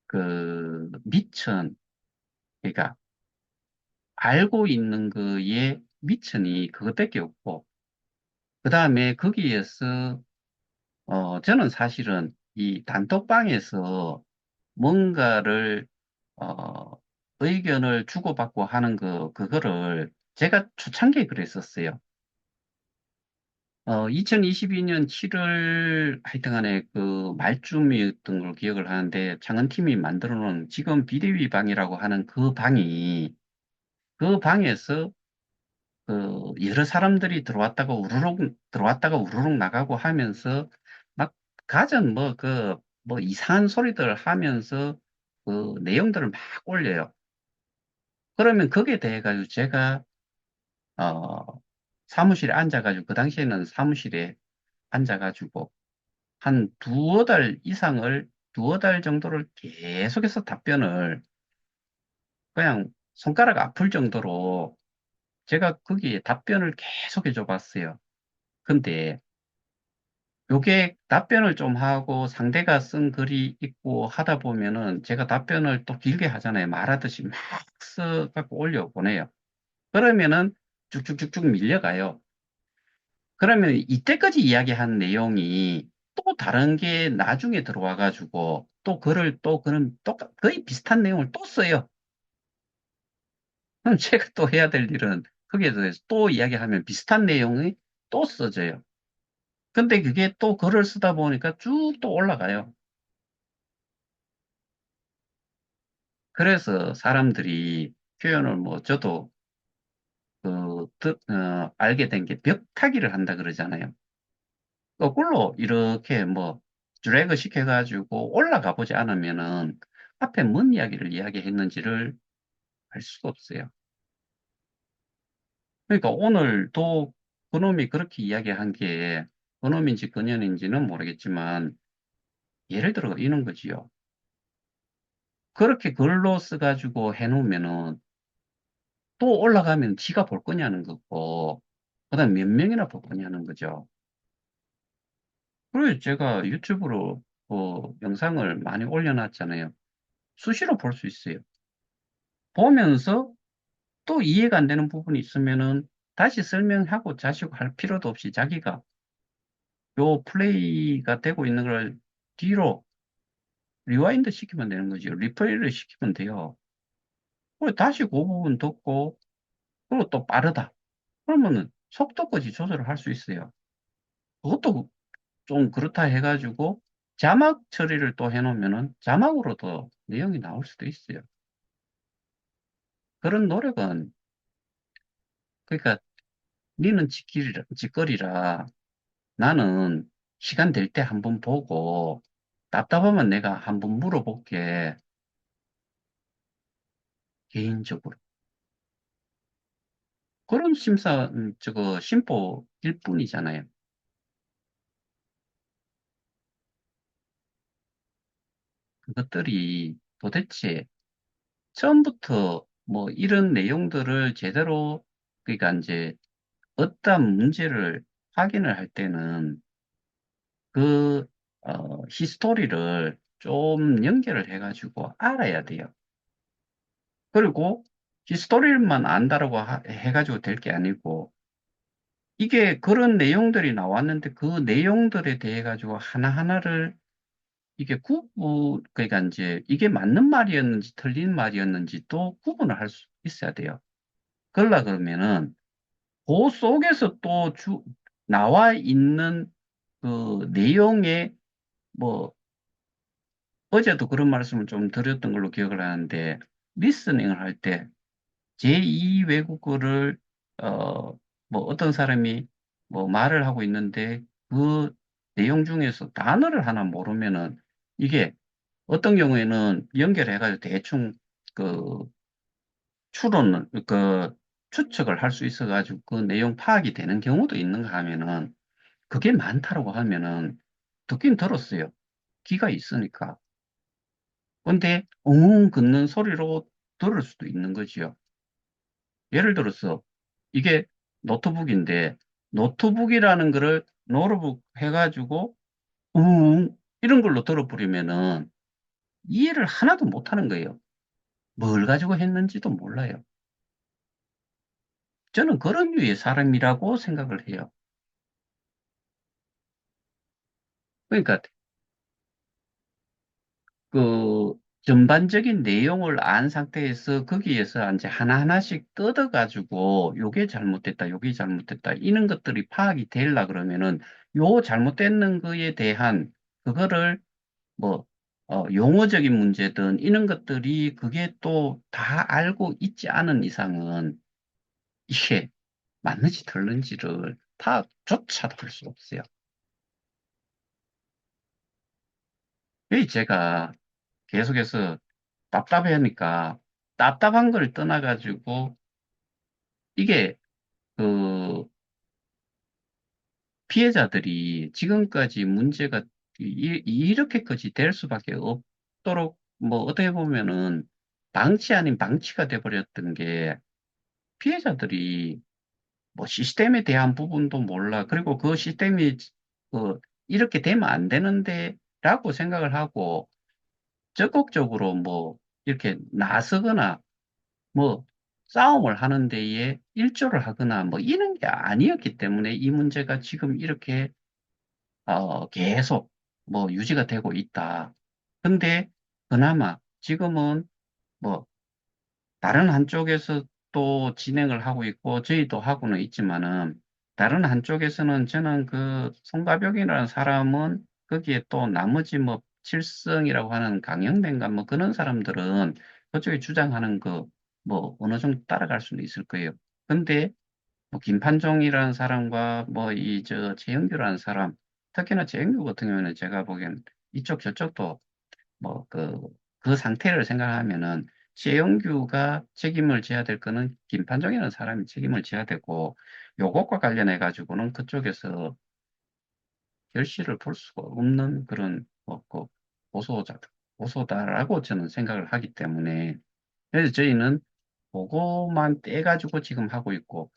그 미천, 그러니까 알고 있는 그의 미천이 그것밖에 없고, 그 다음에 거기에서, 저는 사실은 이 단톡방에서 뭔가를, 어, 의견을 주고받고 하는 그거를 제가 초창기에 그랬었어요. 2022년 7월 하여튼간에 그 말쯤이었던 걸 기억을 하는데 창원팀이 만들어 놓은 지금 비대위 방이라고 하는 그 방이 그 방에서 여러 사람들이 들어왔다가 우르륵 나가고 하면서, 막, 가전 뭐 이상한 소리들 하면서, 내용들을 막 올려요. 그러면 거기에 대해 가지고 제가, 어, 사무실에 앉아가지고, 그 당시에는 사무실에 앉아가지고, 한 두어 달 정도를 계속해서 답변을, 그냥 손가락 아플 정도로 제가 거기에 답변을 계속 해줘 봤어요. 근데, 요게 답변을 좀 하고 상대가 쓴 글이 있고 하다 보면은 제가 답변을 또 길게 하잖아요. 말하듯이 막 써갖고 올려보내요. 그러면은 쭉쭉쭉쭉 밀려가요. 그러면 이때까지 이야기한 내용이 또 다른 게 나중에 들어와가지고 또 글을 또 그런 거의 비슷한 내용을 또 써요. 그럼 제가 또 해야 될 일은 거기에 대해서 또 이야기하면 비슷한 내용이 또 써져요. 근데 그게 또 글을 쓰다 보니까 쭉 또 올라가요. 그래서 사람들이 표현을 뭐 저도 알게 된 게 벽타기를 한다 그러잖아요. 거꾸로 이렇게 뭐 드래그 시켜가지고 올라가 보지 않으면은 앞에 뭔 이야기를 이야기했는지를 알 수가 없어요. 그러니까 오늘도 그놈이 그렇게 이야기한 게 그놈인지 그년인지는 모르겠지만 예를 들어 이런 거지요. 그렇게 글로 써가지고 해놓으면은 또 올라가면 지가 볼 거냐는 거고, 그다음 몇 명이나 볼 거냐는 거죠. 그리고 제가 유튜브로 영상을 많이 올려놨잖아요. 수시로 볼 수 있어요. 보면서 또 이해가 안 되는 부분이 있으면은 다시 설명하고 자시고 할 필요도 없이 자기가 요 플레이가 되고 있는 걸 뒤로 리와인드 시키면 되는 거죠. 리플레이를 시키면 돼요. 그리고 다시 그 부분 듣고, 그리고 또 빠르다. 그러면은 속도까지 조절을 할 수 있어요. 그것도 좀 그렇다 해가지고 자막 처리를 또 해놓으면은 자막으로도 내용이 나올 수도 있어요. 그런 노력은, 그러니까 니는 직거리라 나는 시간 될 때 한번 보고 답답하면 내가 한번 물어볼게. 개인적으로. 그런 심보일 뿐이잖아요. 그것들이 도대체 처음부터 뭐 이런 내용들을 제대로, 그러니까 이제 어떤 문제를 확인을 할 때는 그 히스토리를 좀 연결을 해가지고 알아야 돼요. 그리고 히스토리만 안다라고 해가지고 될 게 아니고, 이게 그런 내용들이 나왔는데 그 내용들에 대해 가지고 하나하나를 이게 그러니까 이제 이게 맞는 말이었는지 틀린 말이었는지 또 구분을 할 수 있어야 돼요. 그러려 그러면은 그 속에서 또 나와 있는 그 내용에 뭐 어제도 그런 말씀을 좀 드렸던 걸로 기억을 하는데 리스닝을 할 때 제2 외국어를 뭐 어떤 사람이 뭐 말을 하고 있는데 그 내용 중에서 단어를 하나 모르면은 이게 어떤 경우에는 연결해가지고 대충 그 추론을 그 추측을 할 수 있어가지고 그 내용 파악이 되는 경우도 있는가 하면은 그게 많다라고 하면은 듣긴 들었어요. 귀가 있으니까. 근데 엉엉 긋는 소리로 들을 수도 있는 거지요. 예를 들어서 이게 노트북인데 노트북이라는 거를 노트북 해가지고 웅 이런 걸로 들어버리면은 이해를 하나도 못 하는 거예요. 뭘 가지고 했는지도 몰라요. 저는 그런 류의 사람이라고 생각을 해요. 그러니까 그 전반적인 내용을 안 상태에서 거기에서 이제 하나하나씩 뜯어가지고 요게 잘못됐다, 요게 잘못됐다 이런 것들이 파악이 되려 그러면은 요 잘못되는 거에 대한 그거를 뭐 용어적인 문제든 이런 것들이 그게 또 다 알고 있지 않은 이상은 이게 맞는지 틀린지를 파악조차도 할 수 없어요. 왜 제가 계속해서 답답해하니까 답답한 걸 떠나가지고 이게 그 피해자들이 지금까지 문제가 이렇게까지 될 수밖에 없도록 뭐 어떻게 보면은 방치 아닌 방치가 돼버렸던 게 피해자들이 뭐 시스템에 대한 부분도 몰라. 그리고 그 시스템이 그 이렇게 되면 안 되는데라고 생각을 하고 적극적으로 뭐 이렇게 나서거나 뭐 싸움을 하는 데에 일조를 하거나 뭐 이런 게 아니었기 때문에 이 문제가 지금 이렇게 계속 뭐 유지가 되고 있다. 근데 그나마 지금은 뭐 다른 한쪽에서 또 진행을 하고 있고 저희도 하고는 있지만은 다른 한쪽에서는 저는 그 송가벽이라는 사람은 거기에 또 나머지 뭐 칠성이라고 하는 강영맨가 뭐 그런 사람들은 그쪽에 주장하는 그 뭐 어느 정도 따라갈 수는 있을 거예요. 근데 뭐 김판종이라는 사람과 뭐 이 저 최영규라는 사람 특히나 최영규 같은 경우는 제가 보기엔 이쪽 저쪽도 뭐 그 상태를 생각하면은 최영규가 책임을 져야 될 거는 김판정이라는 사람이 책임을 져야 되고 요것과 관련해 가지고는 그쪽에서 결실을 볼 수가 없는 그런 그 고소자 고소다라고 저는 생각을 하기 때문에 그래서 저희는 그것만 떼가지고 지금 하고 있고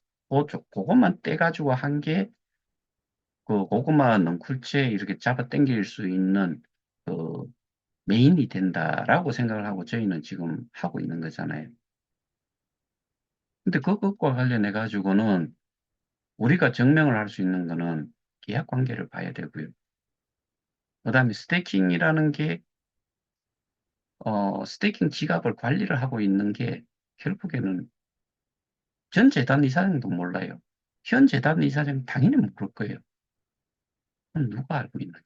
그것만 떼가지고 한 게 그 고구마 넝쿨채 이렇게 잡아 당길 수 있는 그 메인이 된다라고 생각을 하고 저희는 지금 하고 있는 거잖아요. 근데 그것과 관련해 가지고는 우리가 증명을 할 수 있는 거는 계약 관계를 봐야 되고요. 그다음에 스테이킹이라는 게 스테이킹 지갑을 관리를 하고 있는 게 결국에는 전 재단 이사장도 몰라요. 현 재단 이사장 당연히 모를 거예요. 그럼 누가 알고 있느냐?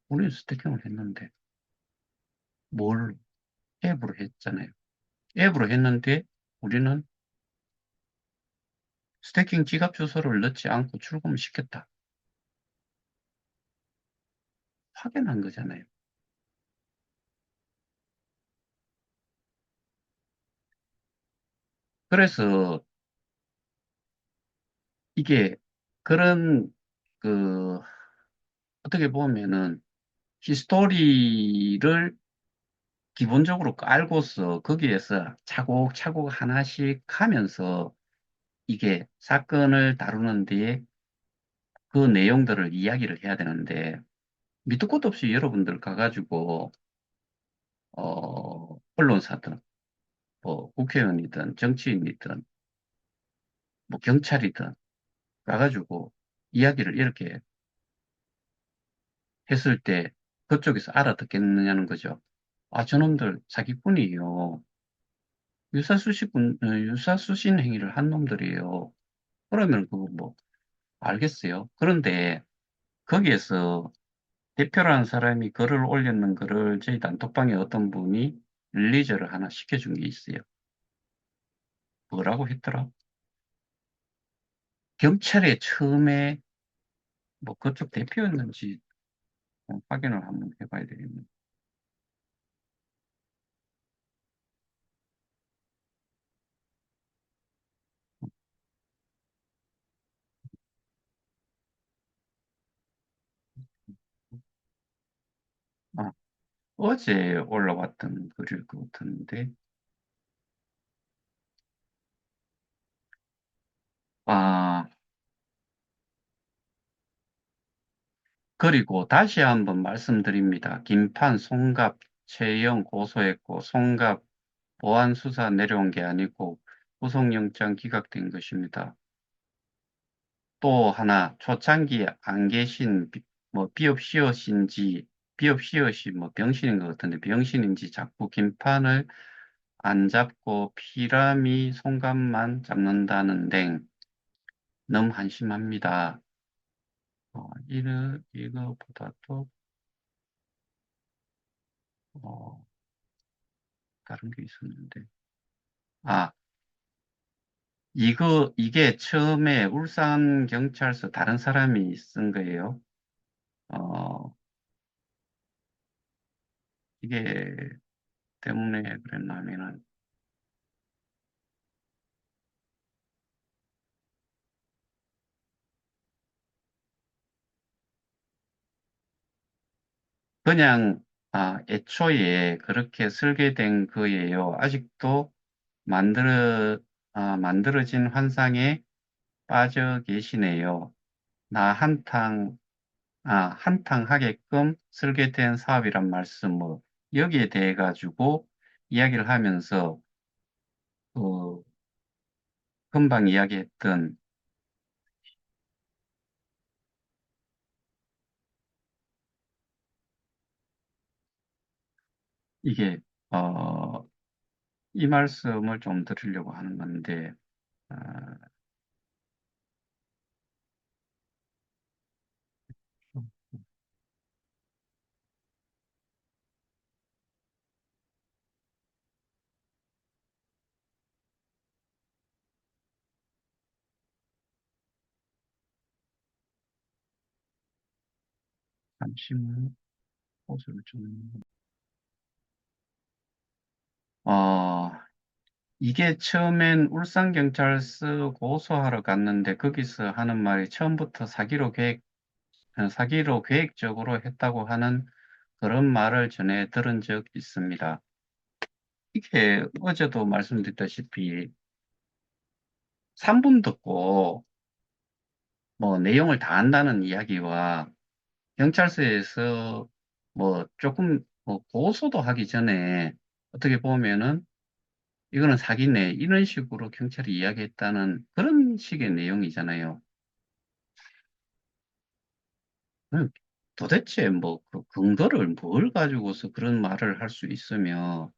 우리는 스테이킹을 했는데 뭘 앱으로 했잖아요. 앱으로 했는데 우리는 스테이킹 지갑 주소를 넣지 않고 출금을 시켰다. 확인한 거잖아요. 그래서 이게 그런 그 어떻게 보면은 히스토리를 기본적으로 알고서 거기에서 차곡차곡 하나씩 하면서 이게 사건을 다루는 데에 그 내용들을 이야기를 해야 되는데 밑도 끝도 없이 여러분들 가가지고 언론사든, 뭐, 국회의원이든, 정치인이든, 뭐, 경찰이든, 가가지고 이야기를 이렇게 했을 때 그쪽에서 알아듣겠느냐는 거죠. 아, 저놈들 사기꾼이에요. 유사수신 행위를 한 놈들이에요. 그러면 그거 뭐, 알겠어요. 그런데 거기에서 대표라는 사람이 글을 올렸는 거를 저희 단톡방에 어떤 분이 릴리저를 하나 시켜준 게 있어요. 뭐라고 했더라? 경찰에 처음에 뭐 그쪽 대표였는지 확인을 한번 해봐야 되겠네. 아, 어제 올라왔던 글일 것 같은데, 아, 그리고 다시 한번 말씀드립니다. 김판, 송갑, 최영 고소했고, 송갑 보안 수사 내려온 게 아니고, 구속영장 기각된 것입니다. 또 하나, 초창기 안 계신, 뭐, 비읍시옷이 뭐 병신인 것 같은데, 병신인지 자꾸 김판을 안 잡고 피라미 송갑만 잡는다는 댕, 너무 한심합니다. 이거보다도, 어, 다른 게 있었는데. 아, 이게 처음에 울산경찰서 다른 사람이 쓴 거예요. 어, 이게 때문에 그랬나 하면은, 그냥, 애초에 그렇게 설계된 거예요. 아직도 만들어, 만들어진 환상에 빠져 계시네요. 나 한탕 하게끔 설계된 사업이란 말씀, 뭐, 여기에 대해 가지고 이야기를 하면서, 그, 금방 이야기했던 이게, 어, 이 말씀을 좀 드리려고 하는 건데, 어, 잠시만, 호소를 좀, 어, 이게 처음엔 울산경찰서 고소하러 갔는데, 거기서 하는 말이 처음부터 사기로 계획적으로 했다고 하는 그런 말을 전해 들은 적 있습니다. 이게 어제도 말씀드렸다시피 3분 듣고 뭐 내용을 다 안다는 이야기와 경찰서에서 뭐 조금 뭐 고소도 하기 전에 어떻게 보면은 이거는 사기네 이런 식으로 경찰이 이야기했다는 그런 식의 내용이잖아요. 도대체 뭐 그 근거를 뭘 가지고서 그런 말을 할 수 있으며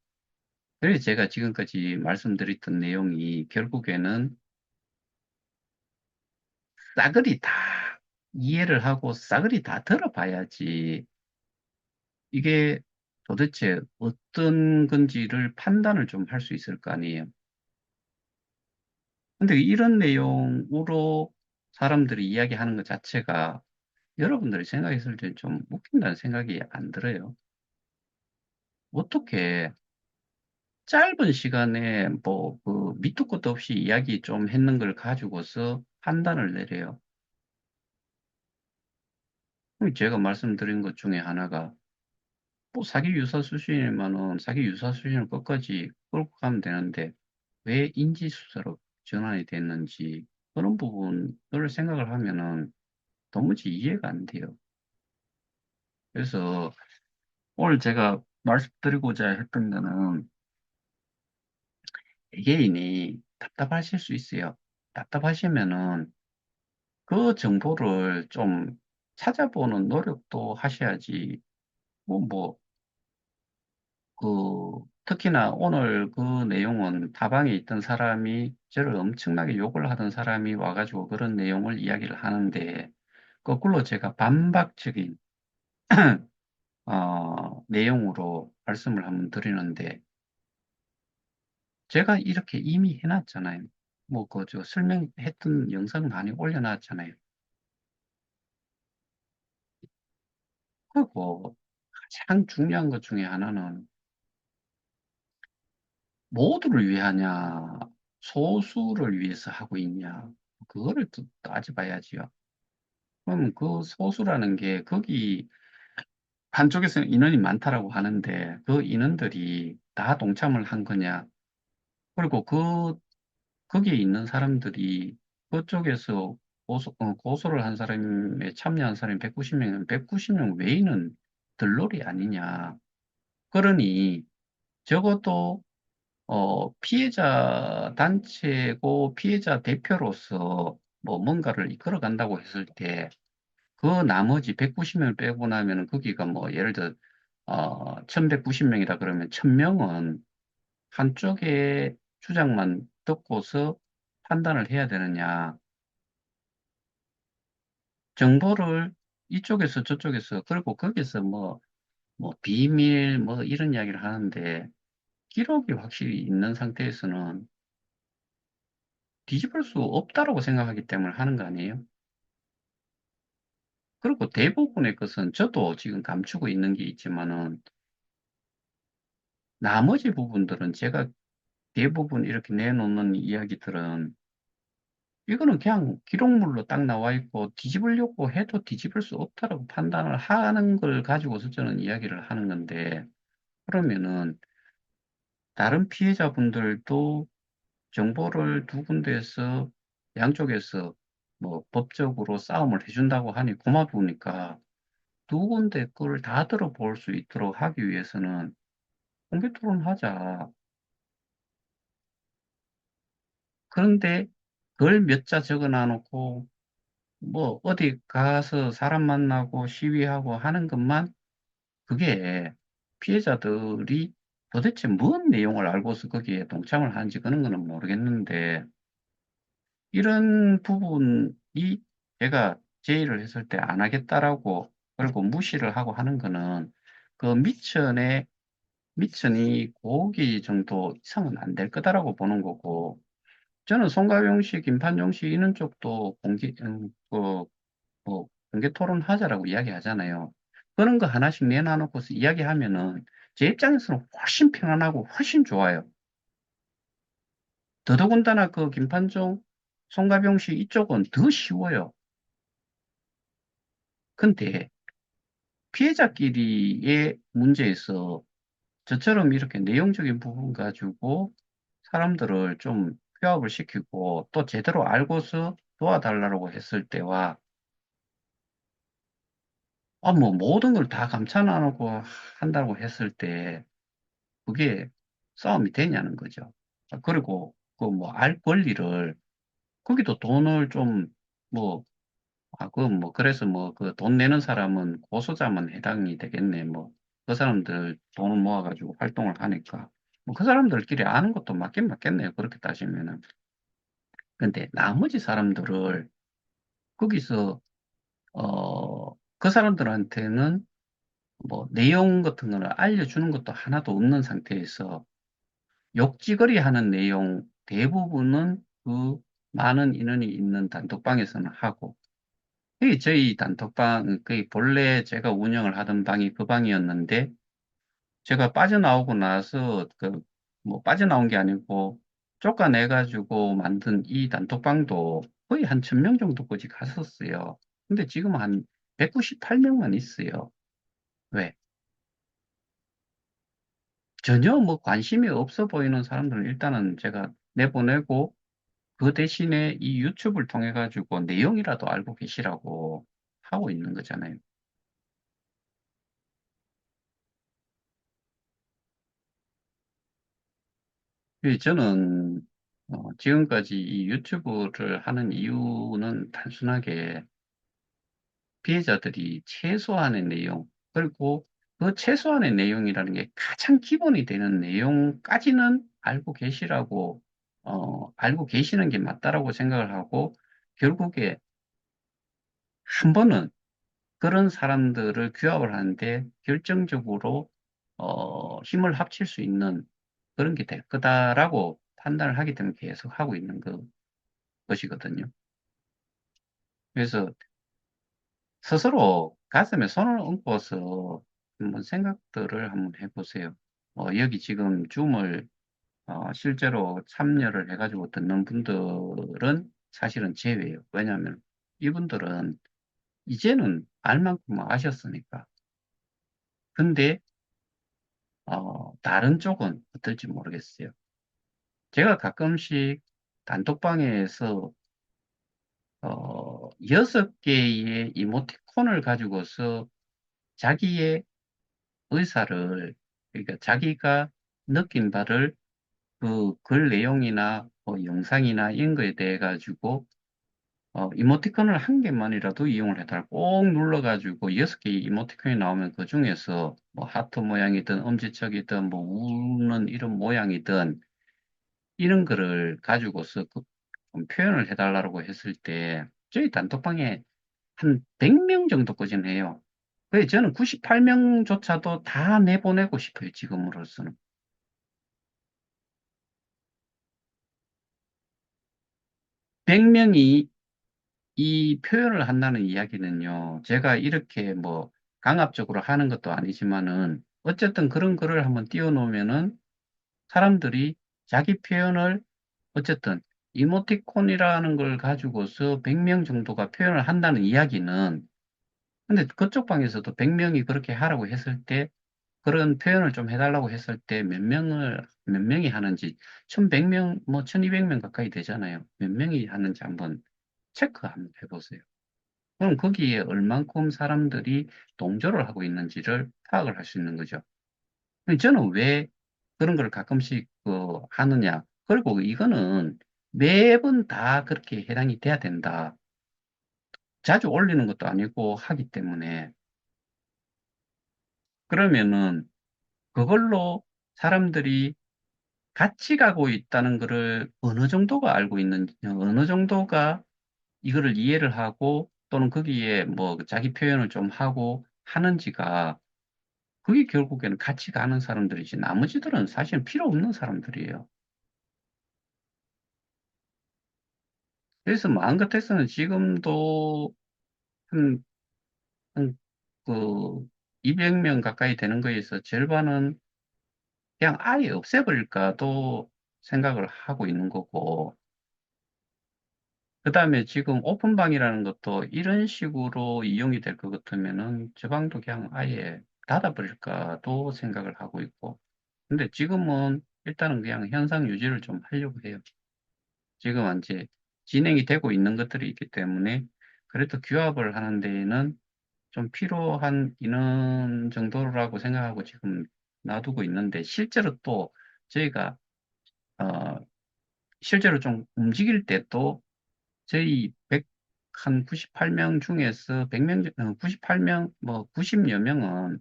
그래서 제가 지금까지 말씀드렸던 내용이 결국에는 싸그리 다 이해를 하고 싸그리 다 들어봐야지 이게 도대체 어떤 건지를 판단을 좀 할 수 있을 거 아니에요. 근데 이런 내용으로 사람들이 이야기하는 것 자체가 여러분들이 생각했을 때 좀 웃긴다는 생각이 안 들어요. 어떻게 짧은 시간에 뭐 그 밑도 끝도 없이 이야기 좀 했는 걸 가지고서 판단을 내려요. 제가 말씀드린 것 중에 하나가 뭐 사기 유사 수준이면은 사기 유사 수준을 끝까지 끌고 가면 되는데 왜 인지수사로 전환이 됐는지 그런 부분을 생각을 하면은 도무지 이해가 안 돼요. 그래서 오늘 제가 말씀드리고자 했던 거는 개개인이 답답하실 수 있어요. 답답하시면은 그 정보를 좀 찾아보는 노력도 하셔야지. 뭐, 특히나 오늘 그 내용은 다방에 있던 사람이 저를 엄청나게 욕을 하던 사람이 와가지고 그런 내용을 이야기를 하는데, 거꾸로 제가 반박적인, 내용으로 말씀을 한번 드리는데, 제가 이렇게 이미 해놨잖아요. 설명했던 영상 많이 올려놨잖아요. 그리고 가장 중요한 것 중에 하나는 모두를 위하냐, 소수를 위해서 하고 있냐, 그거를 또 따져봐야지요. 그럼 그 소수라는 게 거기 한쪽에서는 인원이 많다라고 하는데 그 인원들이 다 동참을 한 거냐, 그리고 거기에 있는 사람들이 그쪽에서 고소를 한 사람에 참여한 사람이 190명이면 190명 외에는 들러리 아니냐. 그러니 적어도 피해자 단체고 피해자 대표로서 뭔가를 이끌어 간다고 했을 때 그 나머지 190명을 빼고 나면 거기가 예를 들어 1190명이라 그러면 1000명은 한쪽의 주장만 듣고서 판단을 해야 되느냐. 정보를 이쪽에서 저쪽에서 그리고 거기서 비밀 이런 이야기를 하는데 기록이 확실히 있는 상태에서는 뒤집을 수 없다라고 생각하기 때문에 하는 거 아니에요? 그리고 대부분의 것은 저도 지금 감추고 있는 게 있지만은 나머지 부분들은 제가 대부분 이렇게 내놓는 이야기들은 이거는 그냥 기록물로 딱 나와 있고 뒤집으려고 해도 뒤집을 수 없다라고 판단을 하는 걸 가지고서 저는 이야기를 하는 건데 그러면은 다른 피해자분들도 정보를 두 군데에서 양쪽에서 법적으로 싸움을 해준다고 하니 고마우니까 두 군데 거를 다 들어볼 수 있도록 하기 위해서는 공개 토론하자. 그런데 그걸 몇 자 적어 놔놓고 어디 가서 사람 만나고 시위하고 하는 것만 그게 피해자들이 도대체 뭔 내용을 알고서 거기에 동참을 하는지 그런 거는 모르겠는데 이런 부분이 제가 제의를 했을 때 안 하겠다라고 그리고 무시를 하고 하는 거는 그 미천이 고기 정도 이상은 안 될 거다라고 보는 거고 저는 송가영 씨, 김판용 씨 이런 쪽도 공개 토론하자라고 이야기하잖아요. 그런 거 하나씩 내놔놓고서 이야기하면은 제 입장에서는 훨씬 편안하고 훨씬 좋아요. 더더군다나 그 김판종, 송가병 씨 이쪽은 더 쉬워요. 근데 피해자끼리의 문제에서 저처럼 이렇게 내용적인 부분 가지고 사람들을 좀 휴업을 시키고 또 제대로 알고서 도와달라고 했을 때와 모든 걸 다 감춰놔놓고 한다고 했을 때 그게 싸움이 되냐는 거죠. 그리고 알 권리를 거기도 돈을 좀 뭐, 그래서 그 돈 내는 사람은 고소자만 해당이 되겠네. 그 사람들 돈을 모아가지고 활동을 하니까. 그 사람들끼리 아는 것도 맞긴 맞겠네요. 그렇게 따지면은. 근데 나머지 사람들을 거기서, 그 사람들한테는 내용 같은 거를 알려주는 것도 하나도 없는 상태에서 욕지거리 하는 내용 대부분은 그 많은 인원이 있는 단톡방에서는 하고, 저희 단톡방, 본래 제가 운영을 하던 방이 그 방이었는데, 제가 빠져나오고 나서, 빠져나온 게 아니고, 쫓아내가지고 만든 이 단톡방도 거의 한 1000명 정도까지 갔었어요. 근데 지금 한 198명만 있어요. 왜? 전혀 관심이 없어 보이는 사람들은 일단은 제가 내보내고, 그 대신에 이 유튜브를 통해 가지고 내용이라도 알고 계시라고 하고 있는 거잖아요. 저는 지금까지 이 유튜브를 하는 이유는 단순하게 피해자들이 최소한의 내용, 그리고 그 최소한의 내용이라는 게 가장 기본이 되는 내용까지는 알고 계시라고, 알고 계시는 게 맞다라고 생각을 하고, 결국에 한 번은 그런 사람들을 규합을 하는데 결정적으로, 힘을 합칠 수 있는 그런 게 될 거다라고 판단을 하기 때문에 계속 하고 있는 것이거든요. 그래서 스스로 가슴에 손을 얹고서 한번 생각들을 한번 해보세요. 여기 지금 줌을 실제로 참여를 해가지고 듣는 분들은 사실은 제외예요. 왜냐하면 이분들은 이제는 알 만큼 아셨으니까. 근데 다른 쪽은 어떨지 모르겠어요. 제가 가끔씩 단톡방에서 6개의 이모티콘을 가지고서 자기의 의사를, 그러니까 자기가 느낀 바를 그 글 내용이나 뭐 영상이나 이런 거에 대해 가지고 이모티콘을 한 개만이라도 이용을 해달라 꼭 눌러가지고 6개의 이모티콘이 나오면 그 중에서 뭐 하트 모양이든 엄지척이든 뭐 우는 이런 모양이든 이런 거를 가지고서 좀 표현을 해달라고 했을 때 저희 단톡방에 한 100명 정도까지는 해요. 그래서 저는 98명조차도 다 내보내고 싶어요, 지금으로서는. 100명이 이 표현을 한다는 이야기는요, 제가 이렇게 뭐 강압적으로 하는 것도 아니지만은, 어쨌든 그런 글을 한번 띄워놓으면은 사람들이 자기 표현을 어쨌든 이모티콘이라는 걸 가지고서 100명 정도가 표현을 한다는 이야기는, 근데 그쪽 방에서도 100명이 그렇게 하라고 했을 때 그런 표현을 좀 해달라고 했을 때 몇 명이 하는지, 1100명, 뭐 1200명 가까이 되잖아요. 몇 명이 하는지 한번 체크 한번 해보세요. 그럼 거기에 얼만큼 사람들이 동조를 하고 있는지를 파악을 할 수 있는 거죠. 근데 저는 왜 그런 걸 가끔씩 하느냐. 그리고 이거는 매번 다 그렇게 해당이 돼야 된다. 자주 올리는 것도 아니고 하기 때문에. 그러면은 그걸로 사람들이 같이 가고 있다는 것을 어느 정도가 알고 있는지, 어느 정도가 이거를 이해를 하고 또는 거기에 뭐 자기 표현을 좀 하고 하는지가, 그게 결국에는 같이 가는 사람들이지 나머지들은 사실 필요 없는 사람들이에요. 그래서 마음 같아서는 지금도 한, 그 200명 가까이 되는 거에서 절반은 그냥 아예 없애버릴까도 생각을 하고 있는 거고, 그 다음에 지금 오픈방이라는 것도 이런 식으로 이용이 될 것 같으면은 저 방도 그냥 아예 닫아버릴까도 생각을 하고 있고. 근데 지금은 일단은 그냥 현상 유지를 좀 하려고 해요. 지금 이제 진행이 되고 있는 것들이 있기 때문에 그래도 규합을 하는 데에는 좀 필요한 인원 정도라고 생각하고 지금 놔두고 있는데, 실제로 또 저희가 어, 실제로 좀 움직일 때도 저희 한 98명 중에서 100명, 98명, 뭐 90여 명은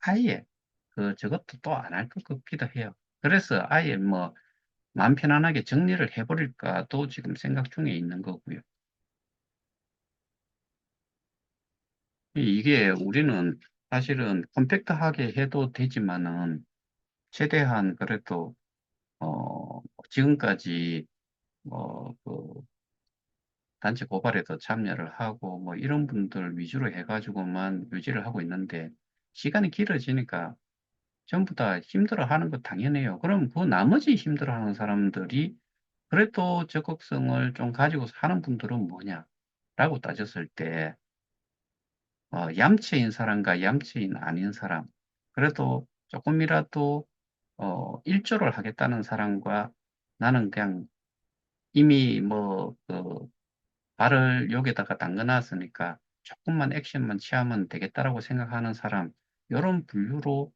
아예 저것도 또 안 할 것 같기도 해요. 그래서 아예 뭐 마음 편안하게 정리를 해버릴까도 지금 생각 중에 있는 거고요. 이게 우리는 사실은 컴팩트하게 해도 되지만은 최대한 그래도 지금까지 단체 고발에도 참여를 하고 뭐 이런 분들 위주로 해가지고만 유지를 하고 있는데, 시간이 길어지니까 전부 다 힘들어하는 거 당연해요. 그럼 그 나머지 힘들어하는 사람들이 그래도 적극성을 좀 가지고 하는 분들은 뭐냐? 라고 따졌을 때, 얌체인 사람과 얌체인 아닌 사람, 그래도 조금이라도, 일조를 하겠다는 사람과 나는 그냥 이미 발을 여기다가 담가놨으니까 조금만 액션만 취하면 되겠다라고 생각하는 사람, 이런 분류로,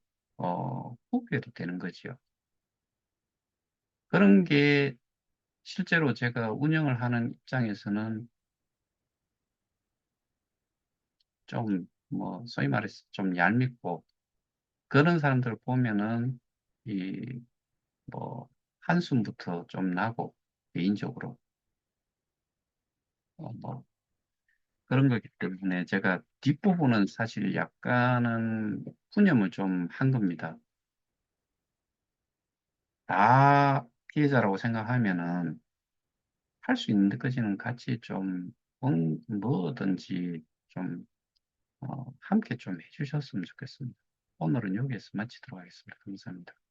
구별이 되는 거지요. 그런 게 실제로 제가 운영을 하는 입장에서는 좀, 뭐, 소위 말해서 좀 얄밉고, 그런 사람들 보면은, 이, 뭐, 한숨부터 좀 나고, 개인적으로, 뭐, 그런 거기 때문에 제가 뒷부분은 사실 약간은 푸념을 좀 한 겁니다. 다 피해자라고 생각하면은, 할 수 있는 데까지는 같이 좀, 뭐든지 좀, 함께 좀 해주셨으면 좋겠습니다. 오늘은 여기에서 마치도록 하겠습니다. 감사합니다.